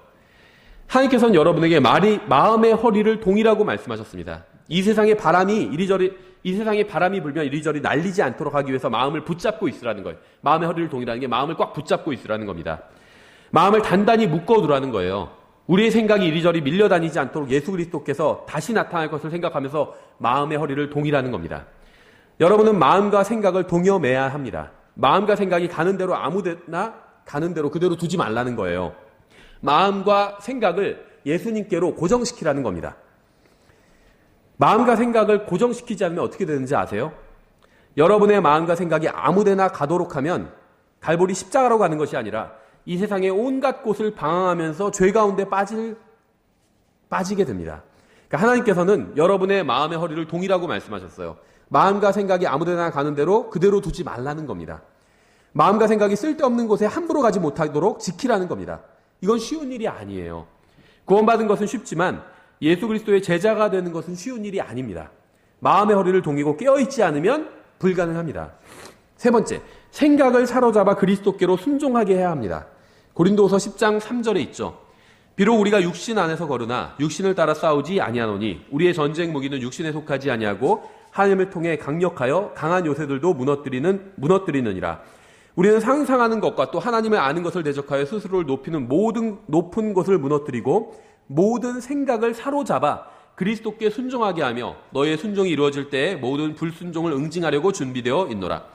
하나님께서는 여러분에게 마음의 허리를 동이라고 말씀하셨습니다. 이 세상에 바람이 불면 이리저리 날리지 않도록 하기 위해서 마음을 붙잡고 있으라는 거예요. 마음의 허리를 동이라는 게 마음을 꽉 붙잡고 있으라는 겁니다. 마음을 단단히 묶어두라는 거예요. 우리의 생각이 이리저리 밀려다니지 않도록 예수 그리스도께서 다시 나타날 것을 생각하면서 마음의 허리를 동이라는 겁니다. 여러분은 마음과 생각을 동여매야 합니다. 마음과 생각이 가는 대로 아무데나 가는 대로 그대로 두지 말라는 거예요. 마음과 생각을 예수님께로 고정시키라는 겁니다. 마음과 생각을 고정시키지 않으면 어떻게 되는지 아세요? 여러분의 마음과 생각이 아무데나 가도록 하면 갈보리 십자가로 가는 것이 아니라 이 세상의 온갖 곳을 방황하면서 죄 가운데 빠지게 됩니다. 그러니까 하나님께서는 여러분의 마음의 허리를 동이라고 말씀하셨어요. 마음과 생각이 아무데나 가는 대로 그대로 두지 말라는 겁니다. 마음과 생각이 쓸데없는 곳에 함부로 가지 못하도록 지키라는 겁니다. 이건 쉬운 일이 아니에요. 구원받은 것은 쉽지만 예수 그리스도의 제자가 되는 것은 쉬운 일이 아닙니다. 마음의 허리를 동이고 깨어있지 않으면 불가능합니다. 세 번째, 생각을 사로잡아 그리스도께로 순종하게 해야 합니다. 고린도후서 10장 3절에 있죠. 비록 우리가 육신 안에서 거르나 육신을 따라 싸우지 아니하노니 우리의 전쟁 무기는 육신에 속하지 아니하고 하나님을 통해 강력하여 강한 요새들도 무너뜨리느니라. 우리는 상상하는 것과 또 하나님을 아는 것을 대적하여 스스로를 높이는 모든 높은 것을 무너뜨리고 모든 생각을 사로잡아 그리스도께 순종하게 하며 너의 순종이 이루어질 때에 모든 불순종을 응징하려고 준비되어 있노라.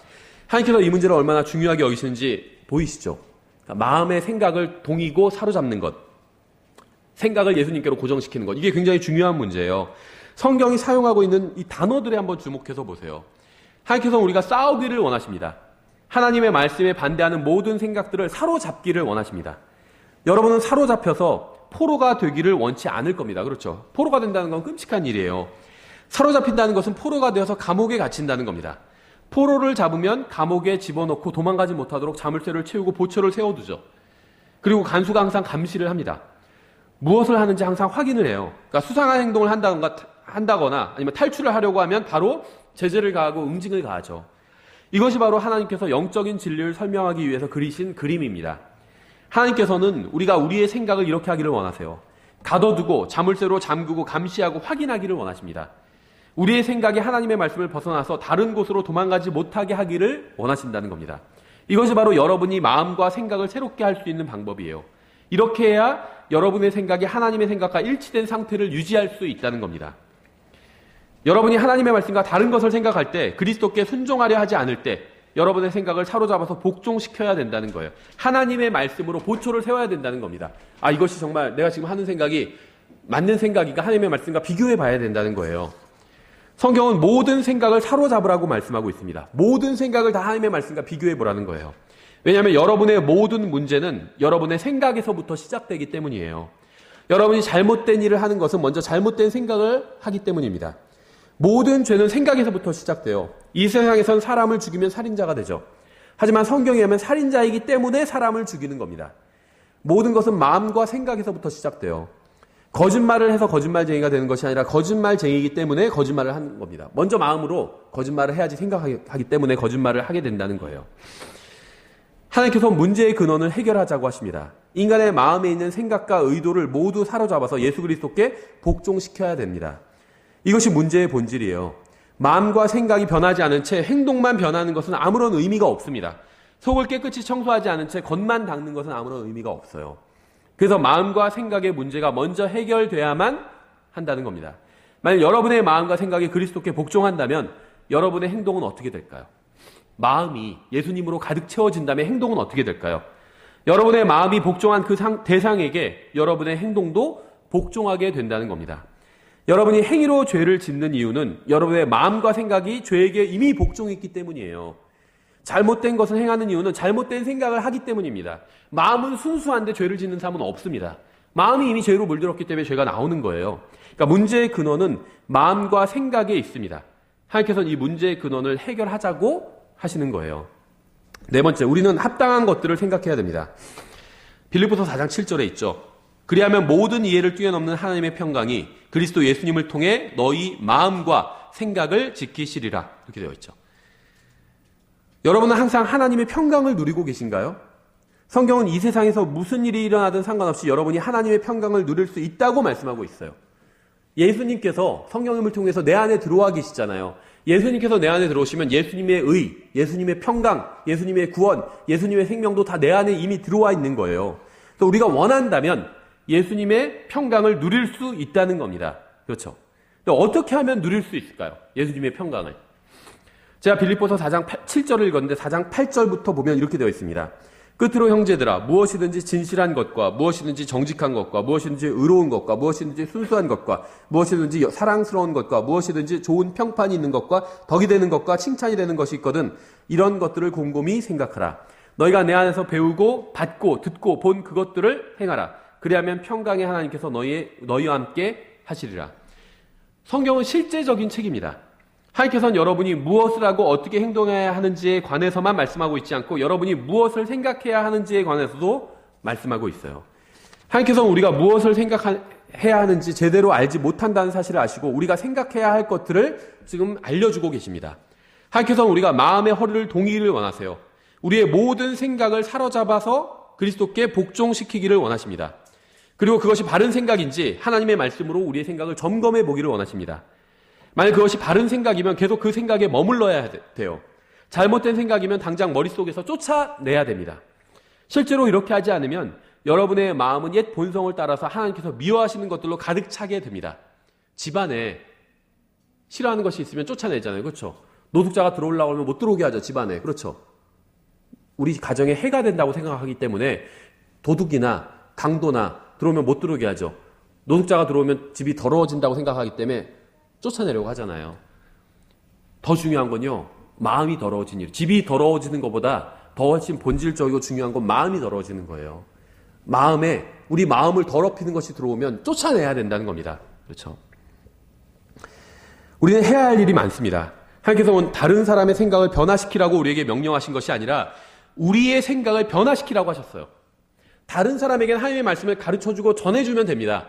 하나님께서 이 문제를 얼마나 중요하게 여기시는지 보이시죠? 그러니까 마음의 생각을 동이고 사로잡는 것, 생각을 예수님께로 고정시키는 것, 이게 굉장히 중요한 문제예요. 성경이 사용하고 있는 이 단어들에 한번 주목해서 보세요. 하나님께서 우리가 싸우기를 원하십니다. 하나님의 말씀에 반대하는 모든 생각들을 사로잡기를 원하십니다. 여러분은 사로잡혀서 포로가 되기를 원치 않을 겁니다. 그렇죠? 포로가 된다는 건 끔찍한 일이에요. 사로잡힌다는 것은 포로가 되어서 감옥에 갇힌다는 겁니다. 포로를 잡으면 감옥에 집어넣고 도망가지 못하도록 자물쇠를 채우고 보초를 세워두죠. 그리고 간수가 항상 감시를 합니다. 무엇을 하는지 항상 확인을 해요. 그러니까 수상한 행동을 한다거나 아니면 탈출을 하려고 하면 바로 제재를 가하고 응징을 가하죠. 이것이 바로 하나님께서 영적인 진리를 설명하기 위해서 그리신 그림입니다. 하나님께서는 우리가 우리의 생각을 이렇게 하기를 원하세요. 가둬두고 자물쇠로 잠그고 감시하고 확인하기를 원하십니다. 우리의 생각이 하나님의 말씀을 벗어나서 다른 곳으로 도망가지 못하게 하기를 원하신다는 겁니다. 이것이 바로 여러분이 마음과 생각을 새롭게 할 수 있는 방법이에요. 이렇게 해야 여러분의 생각이 하나님의 생각과 일치된 상태를 유지할 수 있다는 겁니다. 여러분이 하나님의 말씀과 다른 것을 생각할 때, 그리스도께 순종하려 하지 않을 때 여러분의 생각을 사로잡아서 복종시켜야 된다는 거예요. 하나님의 말씀으로 보초를 세워야 된다는 겁니다. 이것이 정말 내가 지금 하는 생각이 맞는 생각인가 하나님의 말씀과 비교해 봐야 된다는 거예요. 성경은 모든 생각을 사로잡으라고 말씀하고 있습니다. 모든 생각을 다 하나님의 말씀과 비교해 보라는 거예요. 왜냐하면 여러분의 모든 문제는 여러분의 생각에서부터 시작되기 때문이에요. 여러분이 잘못된 일을 하는 것은 먼저 잘못된 생각을 하기 때문입니다. 모든 죄는 생각에서부터 시작돼요. 이 세상에선 사람을 죽이면 살인자가 되죠. 하지만 성경에 의하면 살인자이기 때문에 사람을 죽이는 겁니다. 모든 것은 마음과 생각에서부터 시작돼요. 거짓말을 해서 거짓말쟁이가 되는 것이 아니라 거짓말쟁이이기 때문에 거짓말을 하는 겁니다. 먼저 마음으로 거짓말을 해야지 생각하기 때문에 거짓말을 하게 된다는 거예요. 하나님께서 문제의 근원을 해결하자고 하십니다. 인간의 마음에 있는 생각과 의도를 모두 사로잡아서 예수 그리스도께 복종시켜야 됩니다. 이것이 문제의 본질이에요. 마음과 생각이 변하지 않은 채 행동만 변하는 것은 아무런 의미가 없습니다. 속을 깨끗이 청소하지 않은 채 겉만 닦는 것은 아무런 의미가 없어요. 그래서 마음과 생각의 문제가 먼저 해결돼야만 한다는 겁니다. 만약 여러분의 마음과 생각이 그리스도께 복종한다면 여러분의 행동은 어떻게 될까요? 마음이 예수님으로 가득 채워진다면 행동은 어떻게 될까요? 여러분의 마음이 복종한 그 대상에게 여러분의 행동도 복종하게 된다는 겁니다. 여러분이 행위로 죄를 짓는 이유는 여러분의 마음과 생각이 죄에게 이미 복종했기 때문이에요. 잘못된 것을 행하는 이유는 잘못된 생각을 하기 때문입니다. 마음은 순수한데 죄를 짓는 사람은 없습니다. 마음이 이미 죄로 물들었기 때문에 죄가 나오는 거예요. 그러니까 문제의 근원은 마음과 생각에 있습니다. 하나님께서는 이 문제의 근원을 해결하자고 하시는 거예요. 네 번째, 우리는 합당한 것들을 생각해야 됩니다. 빌립보서 4장 7절에 있죠. 그리하면 모든 이해를 뛰어넘는 하나님의 평강이 그리스도 예수님을 통해 너희 마음과 생각을 지키시리라. 이렇게 되어 있죠. 여러분은 항상 하나님의 평강을 누리고 계신가요? 성경은 이 세상에서 무슨 일이 일어나든 상관없이 여러분이 하나님의 평강을 누릴 수 있다고 말씀하고 있어요. 예수님께서 성령님을 통해서 내 안에 들어와 계시잖아요. 예수님께서 내 안에 들어오시면 예수님의 의, 예수님의 평강, 예수님의 구원, 예수님의 생명도 다 내 안에 이미 들어와 있는 거예요. 그래서 우리가 원한다면 예수님의 평강을 누릴 수 있다는 겁니다. 그렇죠? 어떻게 하면 누릴 수 있을까요? 예수님의 평강을. 제가 빌립보서 4장 7절을 읽었는데 4장 8절부터 보면 이렇게 되어 있습니다. 끝으로 형제들아, 무엇이든지 진실한 것과 무엇이든지 정직한 것과 무엇이든지 의로운 것과 무엇이든지 순수한 것과 무엇이든지 사랑스러운 것과 무엇이든지 좋은 평판이 있는 것과 덕이 되는 것과 칭찬이 되는 것이 있거든 이런 것들을 곰곰이 생각하라. 너희가 내 안에서 배우고 받고 듣고 본 그것들을 행하라. 그리하면 평강의 하나님께서 너희와 함께 하시리라. 성경은 실제적인 책입니다. 하나님께서는 여러분이 무엇을 하고 어떻게 행동해야 하는지에 관해서만 말씀하고 있지 않고 여러분이 무엇을 생각해야 하는지에 관해서도 말씀하고 있어요. 하나님께서는 우리가 무엇을 생각해야 해야 하는지 제대로 알지 못한다는 사실을 아시고 우리가 생각해야 할 것들을 지금 알려주고 계십니다. 하나님께서는 우리가 마음의 허리를 동이기를 원하세요. 우리의 모든 생각을 사로잡아서 그리스도께 복종시키기를 원하십니다. 그리고 그것이 바른 생각인지 하나님의 말씀으로 우리의 생각을 점검해 보기를 원하십니다. 만약 그것이 바른 생각이면 계속 그 생각에 머물러야 돼요. 잘못된 생각이면 당장 머릿속에서 쫓아내야 됩니다. 실제로 이렇게 하지 않으면 여러분의 마음은 옛 본성을 따라서 하나님께서 미워하시는 것들로 가득 차게 됩니다. 집안에 싫어하는 것이 있으면 쫓아내잖아요. 그렇죠? 노숙자가 들어오려고 하면 못 들어오게 하죠. 집안에. 그렇죠? 우리 가정에 해가 된다고 생각하기 때문에 도둑이나 강도나 들어오면 못 들어오게 하죠. 노숙자가 들어오면 집이 더러워진다고 생각하기 때문에 쫓아내려고 하잖아요. 더 중요한 건요, 마음이 더러워진 일. 집이 더러워지는 것보다 더 훨씬 본질적이고 중요한 건 마음이 더러워지는 거예요. 우리 마음을 더럽히는 것이 들어오면 쫓아내야 된다는 겁니다. 그렇죠? 우리는 해야 할 일이 많습니다. 하나님께서는 다른 사람의 생각을 변화시키라고 우리에게 명령하신 것이 아니라 우리의 생각을 변화시키라고 하셨어요. 다른 사람에게는 하나님의 말씀을 가르쳐주고 전해주면 됩니다.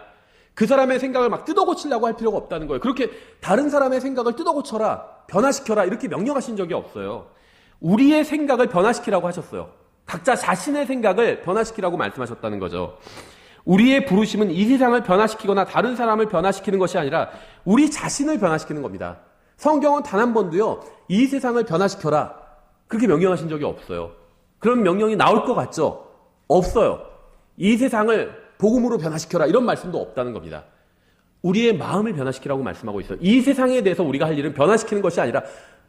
그 사람의 생각을 막 뜯어고치려고 할 필요가 없다는 거예요. 그렇게 다른 사람의 생각을 뜯어고쳐라, 변화시켜라 이렇게 명령하신 적이 없어요. 우리의 생각을 변화시키라고 하셨어요. 각자 자신의 생각을 변화시키라고 말씀하셨다는 거죠. 우리의 부르심은 이 세상을 변화시키거나 다른 사람을 변화시키는 것이 아니라 우리 자신을 변화시키는 겁니다. 성경은 단 한 번도요, 이 세상을 변화시켜라 그렇게 명령하신 적이 없어요. 그런 명령이 나올 것 같죠? 없어요. 이 세상을 복음으로 변화시켜라 이런 말씀도 없다는 겁니다. 우리의 마음을 변화시키라고 말씀하고 있어요. 이 세상에 대해서 우리가 할 일은 변화시키는 것이 아니라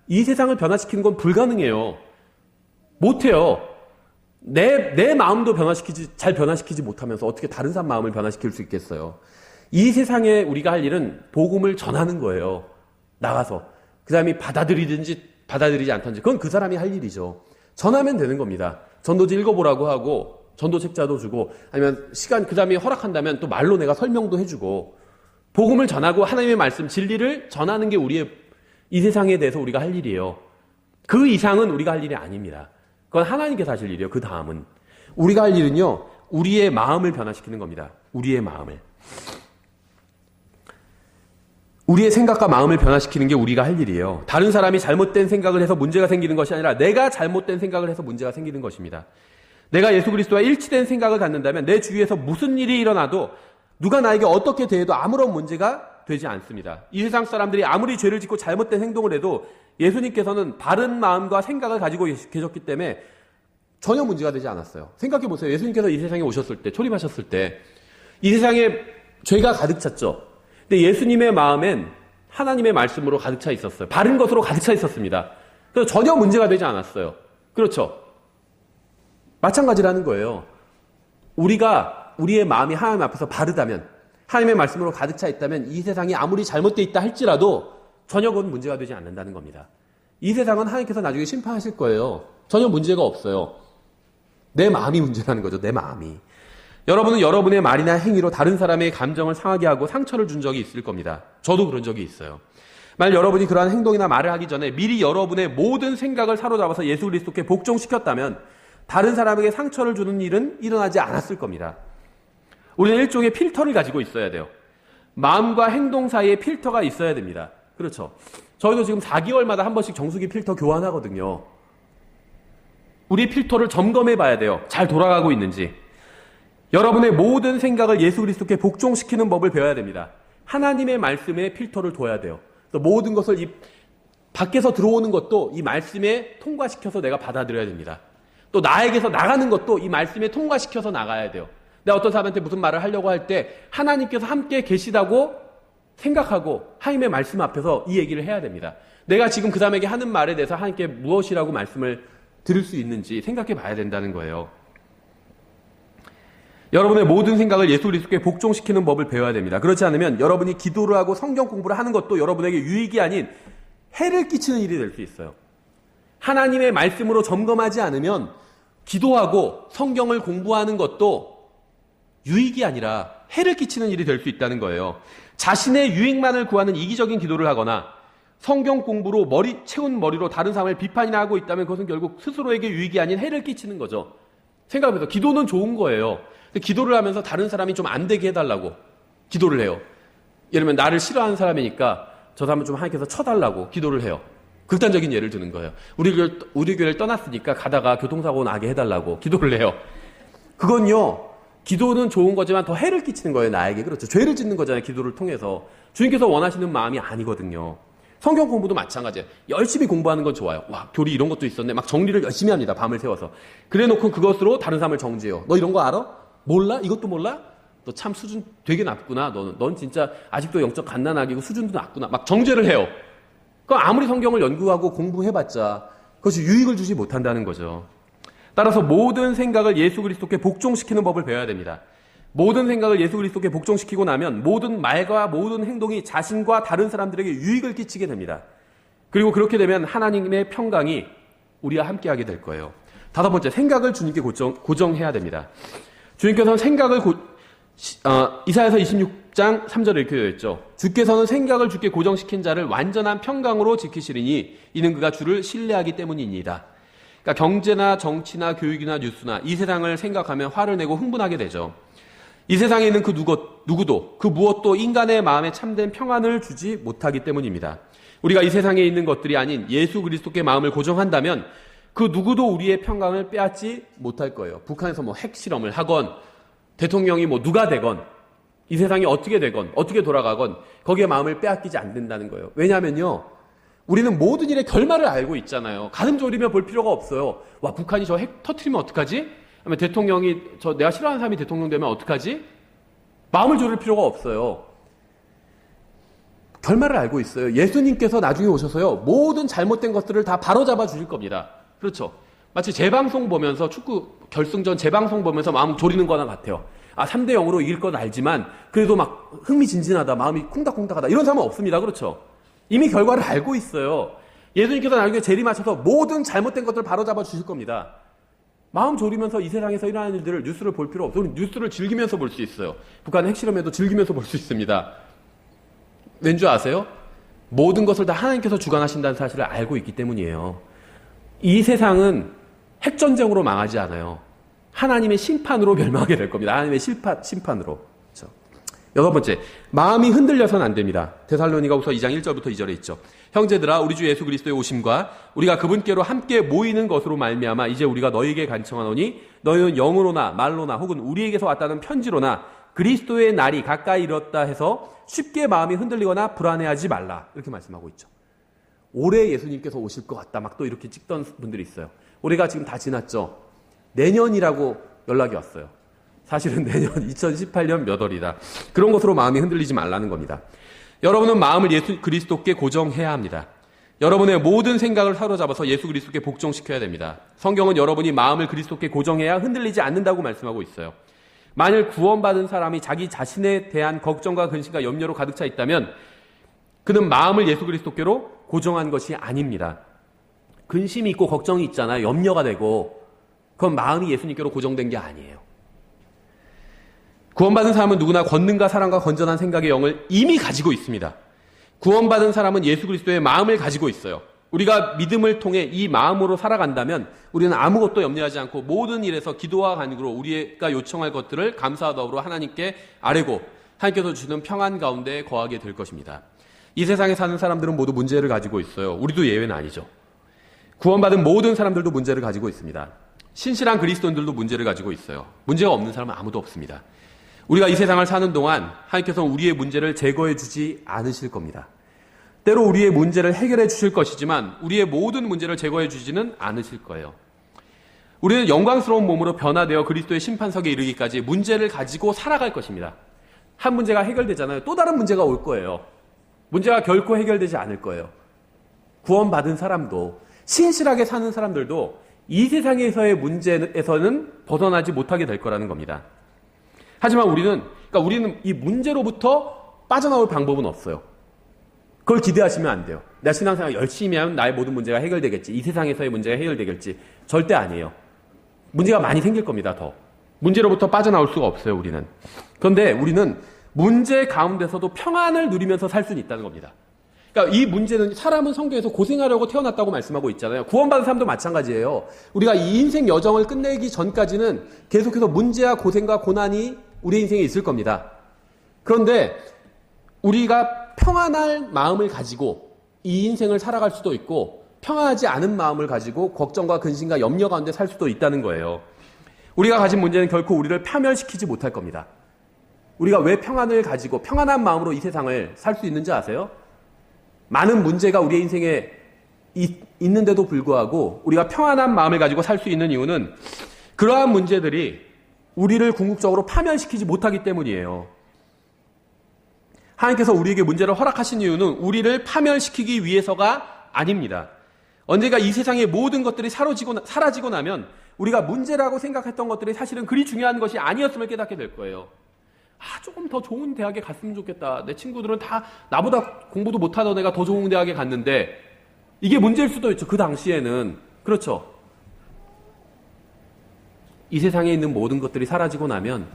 이 세상을 변화시키는 건 불가능해요. 못해요. 내 마음도 잘 변화시키지 못하면서 어떻게 다른 사람 마음을 변화시킬 수 있겠어요. 이 세상에 우리가 할 일은 복음을 전하는 거예요. 나가서 그 사람이 받아들이든지 받아들이지 않든지 그건 그 사람이 할 일이죠. 전하면 되는 겁니다. 전도지 읽어보라고 하고 전도 책자도 주고 아니면 시간 그 사람이 허락한다면 또 말로 내가 설명도 해주고 복음을 전하고 하나님의 말씀 진리를 전하는 게 우리의 이 세상에 대해서 우리가 할 일이에요. 그 이상은 우리가 할 일이 아닙니다. 그건 하나님께서 하실 일이에요. 그 다음은 우리가 할 일은요, 우리의 마음을 변화시키는 겁니다. 우리의 마음을. 우리의 생각과 마음을 변화시키는 게 우리가 할 일이에요. 다른 사람이 잘못된 생각을 해서 문제가 생기는 것이 아니라 내가 잘못된 생각을 해서 문제가 생기는 것입니다. 내가 예수 그리스도와 일치된 생각을 갖는다면 내 주위에서 무슨 일이 일어나도 누가 나에게 어떻게 대해도 아무런 문제가 되지 않습니다. 이 세상 사람들이 아무리 죄를 짓고 잘못된 행동을 해도 예수님께서는 바른 마음과 생각을 가지고 계셨기 때문에 전혀 문제가 되지 않았어요. 생각해 보세요. 예수님께서 이 세상에 오셨을 때, 초림하셨을 때 이 세상에 죄가 가득 찼죠. 근데 예수님의 마음엔 하나님의 말씀으로 가득 차 있었어요. 바른 것으로 가득 차 있었습니다. 그래서 전혀 문제가 되지 않았어요. 그렇죠? 마찬가지라는 거예요. 우리가 우리의 마음이 하나님 앞에서 바르다면, 하나님의 말씀으로 가득 차 있다면 이 세상이 아무리 잘못되어 있다 할지라도 전혀 그건 문제가 되지 않는다는 겁니다. 이 세상은 하나님께서 나중에 심판하실 거예요. 전혀 문제가 없어요. 내 마음이 문제라는 거죠. 내 마음이. 여러분은 여러분의 말이나 행위로 다른 사람의 감정을 상하게 하고 상처를 준 적이 있을 겁니다. 저도 그런 적이 있어요. 만약 여러분이 그러한 행동이나 말을 하기 전에 미리 여러분의 모든 생각을 사로잡아서 예수 그리스도께 복종시켰다면 다른 사람에게 상처를 주는 일은 일어나지 않았을 겁니다. 우리는 일종의 필터를 가지고 있어야 돼요. 마음과 행동 사이에 필터가 있어야 됩니다. 그렇죠. 저희도 지금 4개월마다 한 번씩 정수기 필터 교환하거든요. 우리 필터를 점검해 봐야 돼요. 잘 돌아가고 있는지. 여러분의 모든 생각을 예수 그리스도께 복종시키는 법을 배워야 됩니다. 하나님의 말씀에 필터를 둬야 돼요. 그래서 모든 것을 밖에서 들어오는 것도 이 말씀에 통과시켜서 내가 받아들여야 됩니다. 또 나에게서 나가는 것도 이 말씀에 통과시켜서 나가야 돼요. 내가 어떤 사람한테 무슨 말을 하려고 할 때 하나님께서 함께 계시다고 생각하고 하나님의 말씀 앞에서 이 얘기를 해야 됩니다. 내가 지금 그 사람에게 하는 말에 대해서 하나님께 무엇이라고 말씀을 들을 수 있는지 생각해 봐야 된다는 거예요. 여러분의 모든 생각을 예수 그리스도께 복종시키는 법을 배워야 됩니다. 그렇지 않으면 여러분이 기도를 하고 성경 공부를 하는 것도 여러분에게 유익이 아닌 해를 끼치는 일이 될 수 있어요. 하나님의 말씀으로 점검하지 않으면 기도하고 성경을 공부하는 것도 유익이 아니라 해를 끼치는 일이 될 수 있다는 거예요. 자신의 유익만을 구하는 이기적인 기도를 하거나 성경 공부로 채운 머리로 다른 사람을 비판이나 하고 있다면 그것은 결국 스스로에게 유익이 아닌 해를 끼치는 거죠. 생각해보세요. 기도는 좋은 거예요. 근데 기도를 하면서 다른 사람이 좀 안 되게 해달라고 기도를 해요. 예를 들면 나를 싫어하는 사람이니까 저 사람을 좀 하나님께서 쳐달라고 기도를 해요. 극단적인 예를 드는 거예요. 우리 교회를 떠났으니까 가다가 교통사고 나게 해달라고 기도를 해요. 그건요, 기도는 좋은 거지만 더 해를 끼치는 거예요, 나에게. 그렇죠. 죄를 짓는 거잖아요, 기도를 통해서. 주님께서 원하시는 마음이 아니거든요. 성경 공부도 마찬가지예요. 열심히 공부하는 건 좋아요. 와, 교리 이런 것도 있었네. 막 정리를 열심히 합니다, 밤을 새워서. 그래 놓고 그것으로 다른 사람을 정죄해요. 너 이런 거 알아? 몰라? 이것도 몰라? 너 참 수준 되게 낮구나. 넌 진짜 아직도 영적 갓난아기고 수준도 낮구나. 막 정죄를 해요. 그럼 아무리 성경을 연구하고 공부해봤자 그것이 유익을 주지 못한다는 거죠. 따라서 모든 생각을 예수 그리스도께 복종시키는 법을 배워야 됩니다. 모든 생각을 예수 그리스도께 복종시키고 나면 모든 말과 모든 행동이 자신과 다른 사람들에게 유익을 끼치게 됩니다. 그리고 그렇게 되면 하나님의 평강이 우리와 함께하게 될 거예요. 다섯 번째, 생각을 주님께 고정해야 됩니다. 주님께서는 생각을 이사야서 26장 3절에 이렇게 되어 있죠. 주께서는 생각을 주께 고정시킨 자를 완전한 평강으로 지키시리니 이는 그가 주를 신뢰하기 때문입니다. 그러니까 경제나 정치나 교육이나 뉴스나 이 세상을 생각하면 화를 내고 흥분하게 되죠. 이 세상에 있는 그 누구도 그 무엇도 인간의 마음에 참된 평안을 주지 못하기 때문입니다. 우리가 이 세상에 있는 것들이 아닌 예수 그리스도께 마음을 고정한다면 그 누구도 우리의 평강을 빼앗지 못할 거예요. 북한에서 뭐 핵실험을 하건 대통령이 뭐 누가 되건 이 세상이 어떻게 되건 어떻게 돌아가건 거기에 마음을 빼앗기지 않는다는 거예요. 왜냐하면요, 우리는 모든 일의 결말을 알고 있잖아요. 가슴 졸이며 볼 필요가 없어요. 와, 북한이 저 핵 터트리면 어떡하지? 아니면 대통령이 내가 싫어하는 사람이 대통령 되면 어떡하지? 마음을 졸일 필요가 없어요. 결말을 알고 있어요. 예수님께서 나중에 오셔서요, 모든 잘못된 것들을 다 바로잡아 주실 겁니다. 그렇죠. 마치 재방송 보면서 축구 결승전 재방송 보면서 마음 졸이는 거나 같아요. 3대 0으로 이길 건 알지만 그래도 막 흥미진진하다, 마음이 쿵닥쿵닥하다 이런 사람은 없습니다. 그렇죠. 이미 결과를 알고 있어요. 예수님께서 나중에 재림하셔서 모든 잘못된 것들을 바로잡아 주실 겁니다. 마음 졸이면서 이 세상에서 일어나는 일들을 뉴스를 볼 필요 없어요. 우리 뉴스를 즐기면서 볼 수 있어요. 북한 핵실험에도 즐기면서 볼 수 있습니다. 왠지 아세요? 모든 것을 다 하나님께서 주관하신다는 사실을 알고 있기 때문이에요. 이 세상은 핵전쟁으로 망하지 않아요. 하나님의 심판으로 멸망하게 될 겁니다. 하나님의 심판으로. 그렇죠. 여섯 번째, 마음이 흔들려서는 안 됩니다. 데살로니가후서 2장 1절부터 2절에 있죠. 형제들아, 우리 주 예수 그리스도의 오심과 우리가 그분께로 함께 모이는 것으로 말미암아 이제 우리가 너희에게 간청하노니 너희는 영으로나 말로나 혹은 우리에게서 왔다는 편지로나 그리스도의 날이 가까이 이뤘다 해서 쉽게 마음이 흔들리거나 불안해하지 말라. 이렇게 말씀하고 있죠. 올해 예수님께서 오실 것 같다. 막 또 이렇게 찍던 분들이 있어요. 올해가 지금 다 지났죠. 내년이라고 연락이 왔어요. 사실은 내년 2018년 몇 월이다. 그런 것으로 마음이 흔들리지 말라는 겁니다. 여러분은 마음을 예수 그리스도께 고정해야 합니다. 여러분의 모든 생각을 사로잡아서 예수 그리스도께 복종시켜야 됩니다. 성경은 여러분이 마음을 그리스도께 고정해야 흔들리지 않는다고 말씀하고 있어요. 만일 구원받은 사람이 자기 자신에 대한 걱정과 근심과 염려로 가득 차 있다면 그는 마음을 예수 그리스도께로 고정한 것이 아닙니다. 근심이 있고 걱정이 있잖아요. 염려가 되고 그건 마음이 예수님께로 고정된 게 아니에요. 구원받은 사람은 누구나 권능과 사랑과 건전한 생각의 영을 이미 가지고 있습니다. 구원받은 사람은 예수 그리스도의 마음을 가지고 있어요. 우리가 믿음을 통해 이 마음으로 살아간다면 우리는 아무것도 염려하지 않고 모든 일에서 기도와 간구로 우리가 요청할 것들을 감사하더으로 하나님께 아뢰고 하나님께서 주시는 평안 가운데 거하게 될 것입니다. 이 세상에 사는 사람들은 모두 문제를 가지고 있어요. 우리도 예외는 아니죠. 구원받은 모든 사람들도 문제를 가지고 있습니다. 신실한 그리스도인들도 문제를 가지고 있어요. 문제가 없는 사람은 아무도 없습니다. 우리가 이 세상을 사는 동안 하나님께서는 우리의 문제를 제거해 주지 않으실 겁니다. 때로 우리의 문제를 해결해 주실 것이지만 우리의 모든 문제를 제거해 주지는 않으실 거예요. 우리는 영광스러운 몸으로 변화되어 그리스도의 심판석에 이르기까지 문제를 가지고 살아갈 것입니다. 한 문제가 해결되잖아요. 또 다른 문제가 올 거예요. 문제가 결코 해결되지 않을 거예요. 구원받은 사람도 신실하게 사는 사람들도 이 세상에서의 문제에서는 벗어나지 못하게 될 거라는 겁니다. 하지만 우리는 이 문제로부터 빠져나올 방법은 없어요. 그걸 기대하시면 안 돼요. 내가 신앙생활 열심히 하면 나의 모든 문제가 해결되겠지. 이 세상에서의 문제가 해결되겠지. 절대 아니에요. 문제가 많이 생길 겁니다. 더. 문제로부터 빠져나올 수가 없어요. 우리는. 그런데 우리는 문제 가운데서도 평안을 누리면서 살 수는 있다는 겁니다. 그러니까 이 문제는 사람은 성경에서 고생하려고 태어났다고 말씀하고 있잖아요. 구원받은 사람도 마찬가지예요. 우리가 이 인생 여정을 끝내기 전까지는 계속해서 문제와 고생과 고난이 우리 인생에 있을 겁니다. 그런데 우리가 평안할 마음을 가지고 이 인생을 살아갈 수도 있고 평안하지 않은 마음을 가지고 걱정과 근심과 염려 가운데 살 수도 있다는 거예요. 우리가 가진 문제는 결코 우리를 파멸시키지 못할 겁니다. 우리가 왜 평안을 가지고 평안한 마음으로 이 세상을 살 수 있는지 아세요? 많은 문제가 우리의 인생에 있는데도 불구하고 우리가 평안한 마음을 가지고 살 수 있는 이유는 그러한 문제들이 우리를 궁극적으로 파멸시키지 못하기 때문이에요. 하나님께서 우리에게 문제를 허락하신 이유는 우리를 파멸시키기 위해서가 아닙니다. 언젠가 이 세상의 모든 것들이 사라지고 나면 우리가 문제라고 생각했던 것들이 사실은 그리 중요한 것이 아니었음을 깨닫게 될 거예요. 조금 더 좋은 대학에 갔으면 좋겠다. 내 친구들은 다 나보다 공부도 못하던 애가 더 좋은 대학에 갔는데 이게 문제일 수도 있죠. 그 당시에는. 그렇죠. 이 세상에 있는 모든 것들이 사라지고 나면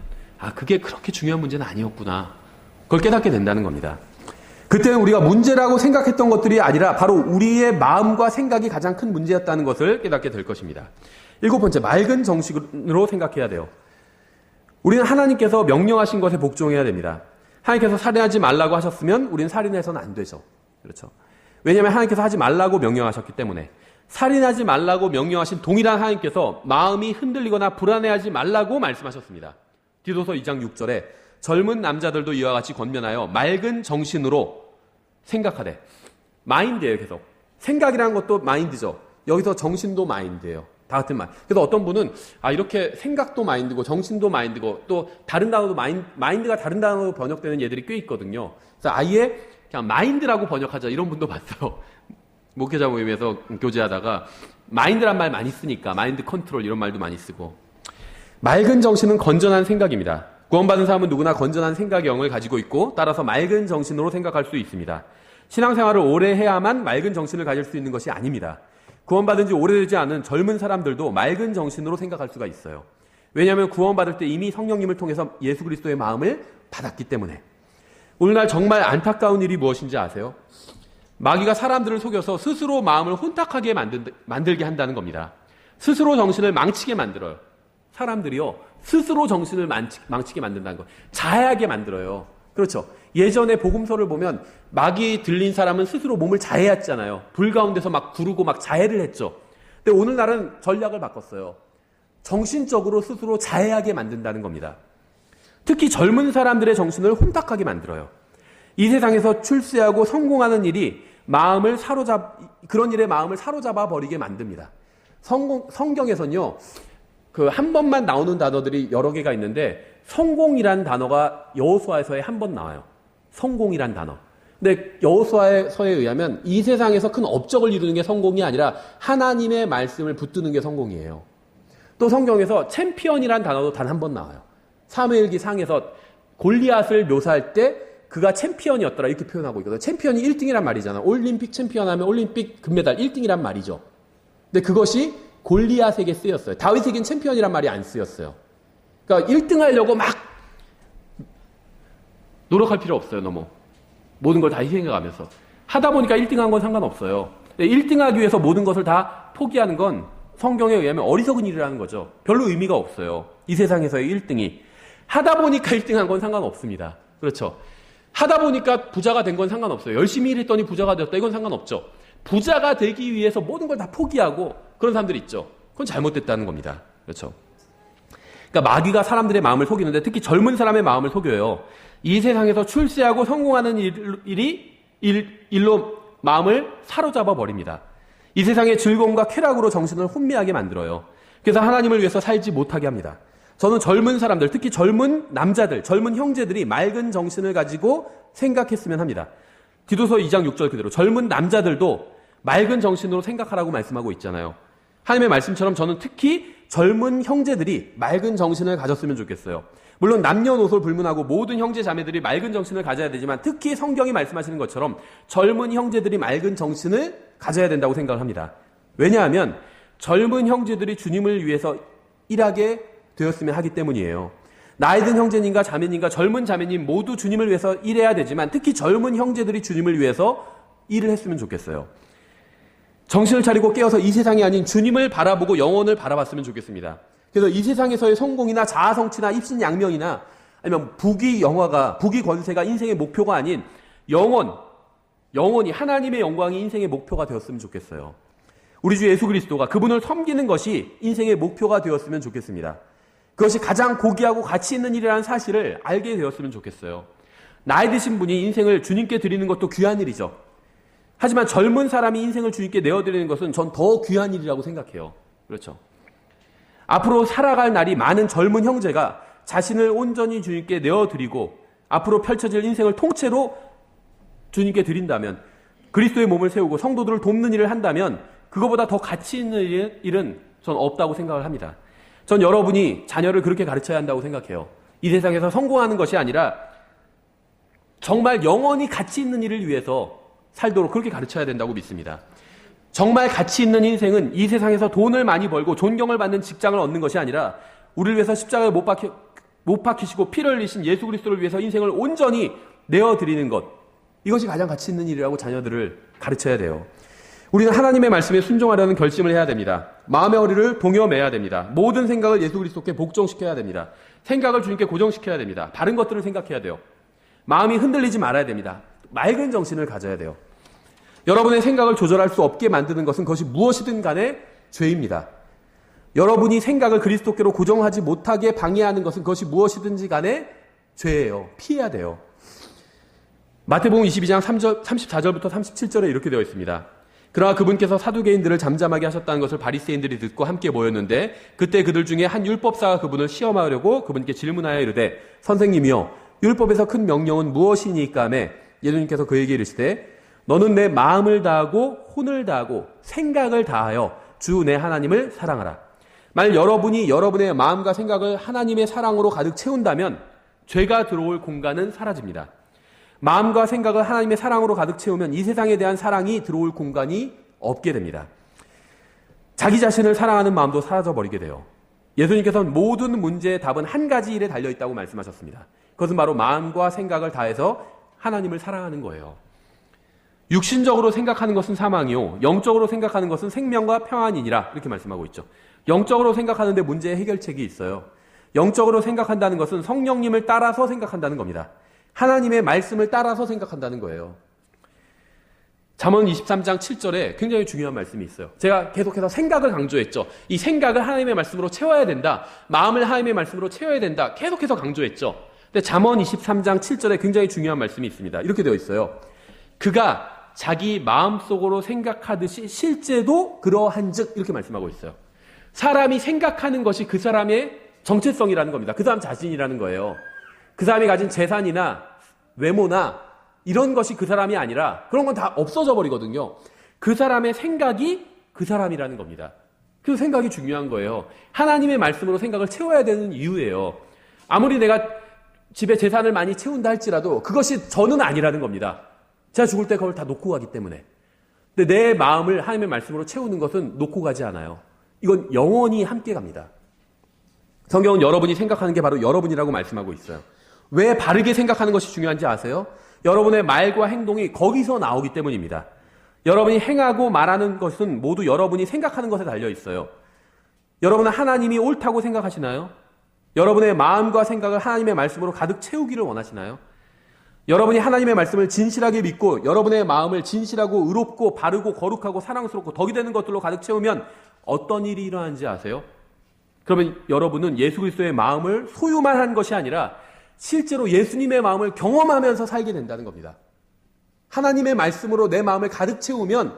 그게 그렇게 중요한 문제는 아니었구나. 그걸 깨닫게 된다는 겁니다. 그때는 우리가 문제라고 생각했던 것들이 아니라 바로 우리의 마음과 생각이 가장 큰 문제였다는 것을 깨닫게 될 것입니다. 7번째, 맑은 정신으로 생각해야 돼요. 우리는 하나님께서 명령하신 것에 복종해야 됩니다. 하나님께서 살인하지 말라고 하셨으면 우리는 살인해서는 안 되죠. 그렇죠. 왜냐하면 하나님께서 하지 말라고 명령하셨기 때문에. 살인하지 말라고 명령하신 동일한 하나님께서 마음이 흔들리거나 불안해하지 말라고 말씀하셨습니다. 디도서 2장 6절에 젊은 남자들도 이와 같이 권면하여 맑은 정신으로 생각하되. 마인드예요, 계속. 생각이라는 것도 마인드죠. 여기서 정신도 마인드예요. 다 같은 말. 그래서 어떤 분은 이렇게 생각도 마인드고 정신도 마인드고 또 다른 단어도 마인드가 다른 단어로 번역되는 예들이 꽤 있거든요. 그래서 아예 그냥 마인드라고 번역하자 이런 분도 봤어요. 목회자 모임에서 교제하다가 마인드란 말 많이 쓰니까 마인드 컨트롤 이런 말도 많이 쓰고. 맑은 정신은 건전한 생각입니다. 구원받은 사람은 누구나 건전한 생각형을 가지고 있고 따라서 맑은 정신으로 생각할 수 있습니다. 신앙생활을 오래 해야만 맑은 정신을 가질 수 있는 것이 아닙니다. 구원받은 지 오래되지 않은 젊은 사람들도 맑은 정신으로 생각할 수가 있어요. 왜냐하면 구원받을 때 이미 성령님을 통해서 예수 그리스도의 마음을 받았기 때문에. 오늘날 정말 안타까운 일이 무엇인지 아세요? 마귀가 사람들을 속여서 스스로 마음을 혼탁하게 만들게 한다는 겁니다. 스스로 정신을 망치게 만들어요. 사람들이요. 스스로 정신을 망치게 만든다는 거. 자해하게 만들어요. 그렇죠. 예전에 복음서를 보면 마귀 들린 사람은 스스로 몸을 자해했잖아요. 불 가운데서 막 구르고 막 자해를 했죠. 근데 오늘날은 전략을 바꿨어요. 정신적으로 스스로 자해하게 만든다는 겁니다. 특히 젊은 사람들의 정신을 혼탁하게 만들어요. 이 세상에서 출세하고 성공하는 일이 그런 일에 마음을 사로잡아 버리게 만듭니다. 성경에서는요, 한 번만 나오는 단어들이 여러 개가 있는데, 성공이란 단어가 여호수아서에 한 번 나와요. 성공이란 단어. 근데 여호수아서에 의하면 이 세상에서 큰 업적을 이루는 게 성공이 아니라 하나님의 말씀을 붙드는 게 성공이에요. 또 성경에서 챔피언이란 단어도 단 한 번 나와요. 사무엘기 상에서 골리앗을 묘사할 때 그가 챔피언이었더라 이렇게 표현하고 있거든요. 챔피언이 1등이란 말이잖아. 올림픽 챔피언 하면 올림픽 금메달 1등이란 말이죠. 근데 그것이 골리앗에게 쓰였어요. 다윗에겐 챔피언이란 말이 안 쓰였어요. 그러니까 1등 하려고 막 노력할 필요 없어요. 너무 모든 걸 다 희생해가면서 하다 보니까 1등한 건 상관없어요. 1등하기 위해서 모든 것을 다 포기하는 건 성경에 의하면 어리석은 일이라는 거죠. 별로 의미가 없어요. 이 세상에서의 1등이 하다 보니까 1등한 건 상관없습니다. 그렇죠. 하다 보니까 부자가 된 건 상관없어요. 열심히 일했더니 부자가 되었다. 이건 상관없죠. 부자가 되기 위해서 모든 걸 다 포기하고 그런 사람들 있죠. 그건 잘못됐다는 겁니다. 그렇죠. 그러니까 마귀가 사람들의 마음을 속이는데 특히 젊은 사람의 마음을 속여요. 이 세상에서 출세하고 성공하는 일로 마음을 사로잡아 버립니다. 이 세상의 즐거움과 쾌락으로 정신을 혼미하게 만들어요. 그래서 하나님을 위해서 살지 못하게 합니다. 저는 젊은 사람들, 특히 젊은 남자들, 젊은 형제들이 맑은 정신을 가지고 생각했으면 합니다. 디도서 2장 6절 그대로 젊은 남자들도 맑은 정신으로 생각하라고 말씀하고 있잖아요. 하나님의 말씀처럼 저는 특히 젊은 형제들이 맑은 정신을 가졌으면 좋겠어요. 물론 남녀노소 불문하고 모든 형제 자매들이 맑은 정신을 가져야 되지만 특히 성경이 말씀하시는 것처럼 젊은 형제들이 맑은 정신을 가져야 된다고 생각을 합니다. 왜냐하면 젊은 형제들이 주님을 위해서 일하게 되었으면 하기 때문이에요. 나이 든 형제님과 자매님과 젊은 자매님 모두 주님을 위해서 일해야 되지만 특히 젊은 형제들이 주님을 위해서 일을 했으면 좋겠어요. 정신을 차리고 깨어서 이 세상이 아닌 주님을 바라보고 영혼을 바라봤으면 좋겠습니다. 그래서 이 세상에서의 성공이나 자아성취나 입신양명이나 아니면 부귀 권세가 인생의 목표가 아닌 영원히 하나님의 영광이 인생의 목표가 되었으면 좋겠어요. 우리 주 예수 그리스도가 그분을 섬기는 것이 인생의 목표가 되었으면 좋겠습니다. 그것이 가장 고귀하고 가치 있는 일이라는 사실을 알게 되었으면 좋겠어요. 나이 드신 분이 인생을 주님께 드리는 것도 귀한 일이죠. 하지만 젊은 사람이 인생을 주님께 내어드리는 것은 전 더 귀한 일이라고 생각해요. 그렇죠. 앞으로 살아갈 날이 많은 젊은 형제가 자신을 온전히 주님께 내어드리고 앞으로 펼쳐질 인생을 통째로 주님께 드린다면, 그리스도의 몸을 세우고 성도들을 돕는 일을 한다면 그거보다 더 가치 있는 일은 전 없다고 생각을 합니다. 전 여러분이 자녀를 그렇게 가르쳐야 한다고 생각해요. 이 세상에서 성공하는 것이 아니라 정말 영원히 가치 있는 일을 위해서 살도록 그렇게 가르쳐야 된다고 믿습니다. 정말 가치 있는 인생은 이 세상에서 돈을 많이 벌고 존경을 받는 직장을 얻는 것이 아니라 우리를 위해서 십자가에 못 박히시고 피를 흘리신 예수 그리스도를 위해서 인생을 온전히 내어드리는 것, 이것이 가장 가치 있는 일이라고 자녀들을 가르쳐야 돼요. 우리는 하나님의 말씀에 순종하려는 결심을 해야 됩니다. 마음의 허리를 동여매야 됩니다. 모든 생각을 예수 그리스도께 복종시켜야 됩니다. 생각을 주님께 고정시켜야 됩니다. 바른 것들을 생각해야 돼요. 마음이 흔들리지 말아야 됩니다. 맑은 정신을 가져야 돼요. 여러분의 생각을 조절할 수 없게 만드는 것은 그것이 무엇이든 간에 죄입니다. 여러분이 생각을 그리스도께로 고정하지 못하게 방해하는 것은 그것이 무엇이든지 간에 죄예요. 피해야 돼요. 마태복음 22장 34절부터 37절에 이렇게 되어 있습니다. 그러나 그분께서 사두개인들을 잠잠하게 하셨다는 것을 바리새인들이 듣고 함께 모였는데 그때 그들 중에 한 율법사가 그분을 시험하려고 그분께 질문하여 이르되 선생님이여 율법에서 큰 명령은 무엇이니까 하매 예수님께서 그에게 이르시되 너는 내 마음을 다하고 혼을 다하고 생각을 다하여 주 내 하나님을 사랑하라. 만일 여러분이 여러분의 마음과 생각을 하나님의 사랑으로 가득 채운다면 죄가 들어올 공간은 사라집니다. 마음과 생각을 하나님의 사랑으로 가득 채우면 이 세상에 대한 사랑이 들어올 공간이 없게 됩니다. 자기 자신을 사랑하는 마음도 사라져버리게 돼요. 예수님께서는 모든 문제의 답은 한 가지 일에 달려있다고 말씀하셨습니다. 그것은 바로 마음과 생각을 다해서 하나님을 사랑하는 거예요. 육신적으로 생각하는 것은 사망이요 영적으로 생각하는 것은 생명과 평안이니라, 이렇게 말씀하고 있죠. 영적으로 생각하는데 문제의 해결책이 있어요. 영적으로 생각한다는 것은 성령님을 따라서 생각한다는 겁니다. 하나님의 말씀을 따라서 생각한다는 거예요. 잠언 23장 7절에 굉장히 중요한 말씀이 있어요. 제가 계속해서 생각을 강조했죠. 이 생각을 하나님의 말씀으로 채워야 된다. 마음을 하나님의 말씀으로 채워야 된다. 계속해서 강조했죠. 근데 잠언 23장 7절에 굉장히 중요한 말씀이 있습니다. 이렇게 되어 있어요. 그가 자기 마음속으로 생각하듯이 실제도 그러한즉, 이렇게 말씀하고 있어요. 사람이 생각하는 것이 그 사람의 정체성이라는 겁니다. 그 사람 자신이라는 거예요. 그 사람이 가진 재산이나 외모나 이런 것이 그 사람이 아니라 그런 건 다 없어져 버리거든요. 그 사람의 생각이 그 사람이라는 겁니다. 그 생각이 중요한 거예요. 하나님의 말씀으로 생각을 채워야 되는 이유예요. 아무리 내가 집에 재산을 많이 채운다 할지라도 그것이 저는 아니라는 겁니다. 제가 죽을 때 그걸 다 놓고 가기 때문에. 근데 내 마음을 하나님의 말씀으로 채우는 것은 놓고 가지 않아요. 이건 영원히 함께 갑니다. 성경은 여러분이 생각하는 게 바로 여러분이라고 말씀하고 있어요. 왜 바르게 생각하는 것이 중요한지 아세요? 여러분의 말과 행동이 거기서 나오기 때문입니다. 여러분이 행하고 말하는 것은 모두 여러분이 생각하는 것에 달려 있어요. 여러분은 하나님이 옳다고 생각하시나요? 여러분의 마음과 생각을 하나님의 말씀으로 가득 채우기를 원하시나요? 여러분이 하나님의 말씀을 진실하게 믿고 여러분의 마음을 진실하고 의롭고 바르고 거룩하고 사랑스럽고 덕이 되는 것들로 가득 채우면 어떤 일이 일어나는지 아세요? 그러면 여러분은 예수 그리스도의 마음을 소유만 한 것이 아니라 실제로 예수님의 마음을 경험하면서 살게 된다는 겁니다. 하나님의 말씀으로 내 마음을 가득 채우면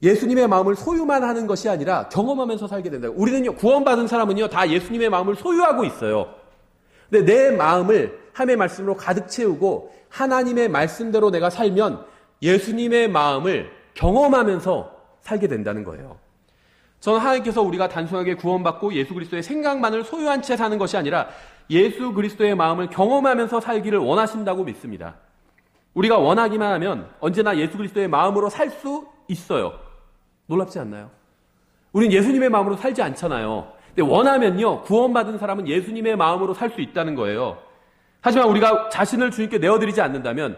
예수님의 마음을 소유만 하는 것이 아니라 경험하면서 살게 된다. 우리는요, 구원받은 사람은요, 다 예수님의 마음을 소유하고 있어요. 근데 내 마음을 하나님의 말씀으로 가득 채우고 하나님의 말씀대로 내가 살면 예수님의 마음을 경험하면서 살게 된다는 거예요. 저는 하나님께서 우리가 단순하게 구원받고 예수 그리스도의 생각만을 소유한 채 사는 것이 아니라 예수 그리스도의 마음을 경험하면서 살기를 원하신다고 믿습니다. 우리가 원하기만 하면 언제나 예수 그리스도의 마음으로 살 수 있어요. 놀랍지 않나요? 우린 예수님의 마음으로 살지 않잖아요. 근데 원하면요, 구원받은 사람은 예수님의 마음으로 살 수 있다는 거예요. 하지만 우리가 자신을 주님께 내어드리지 않는다면,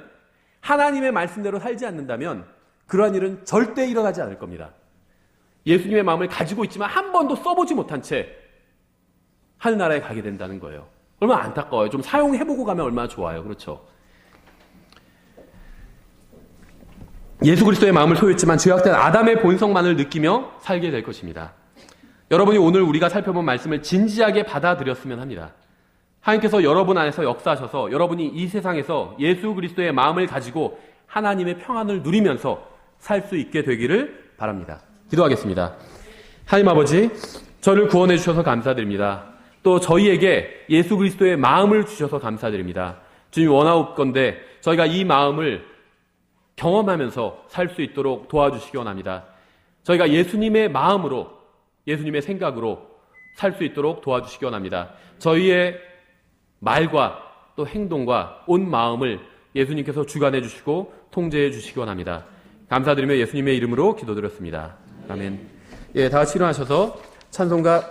하나님의 말씀대로 살지 않는다면 그러한 일은 절대 일어나지 않을 겁니다. 예수님의 마음을 가지고 있지만 한 번도 써보지 못한 채 하늘나라에 가게 된다는 거예요. 얼마나 안타까워요. 좀 사용해보고 가면 얼마나 좋아요. 그렇죠? 예수 그리스도의 마음을 소유했지만 죄악된 아담의 본성만을 느끼며 살게 될 것입니다. 여러분이 오늘 우리가 살펴본 말씀을 진지하게 받아들였으면 합니다. 하나님께서 여러분 안에서 역사하셔서 여러분이 이 세상에서 예수 그리스도의 마음을 가지고 하나님의 평안을 누리면서 살 수 있게 되기를 바랍니다. 기도하겠습니다. 하나님 아버지, 저를 구원해 주셔서 감사드립니다. 또 저희에게 예수 그리스도의 마음을 주셔서 감사드립니다. 주님 원하옵건대 저희가 이 마음을 경험하면서 살 수 있도록 도와주시기 원합니다. 저희가 예수님의 마음으로, 예수님의 생각으로 살 수 있도록 도와주시기 원합니다. 저희의 말과 또 행동과 온 마음을 예수님께서 주관해 주시고 통제해 주시기 원합니다. 감사드리며 예수님의 이름으로 기도드렸습니다. 아멘. 예, 다 같이 일어나셔서 찬송가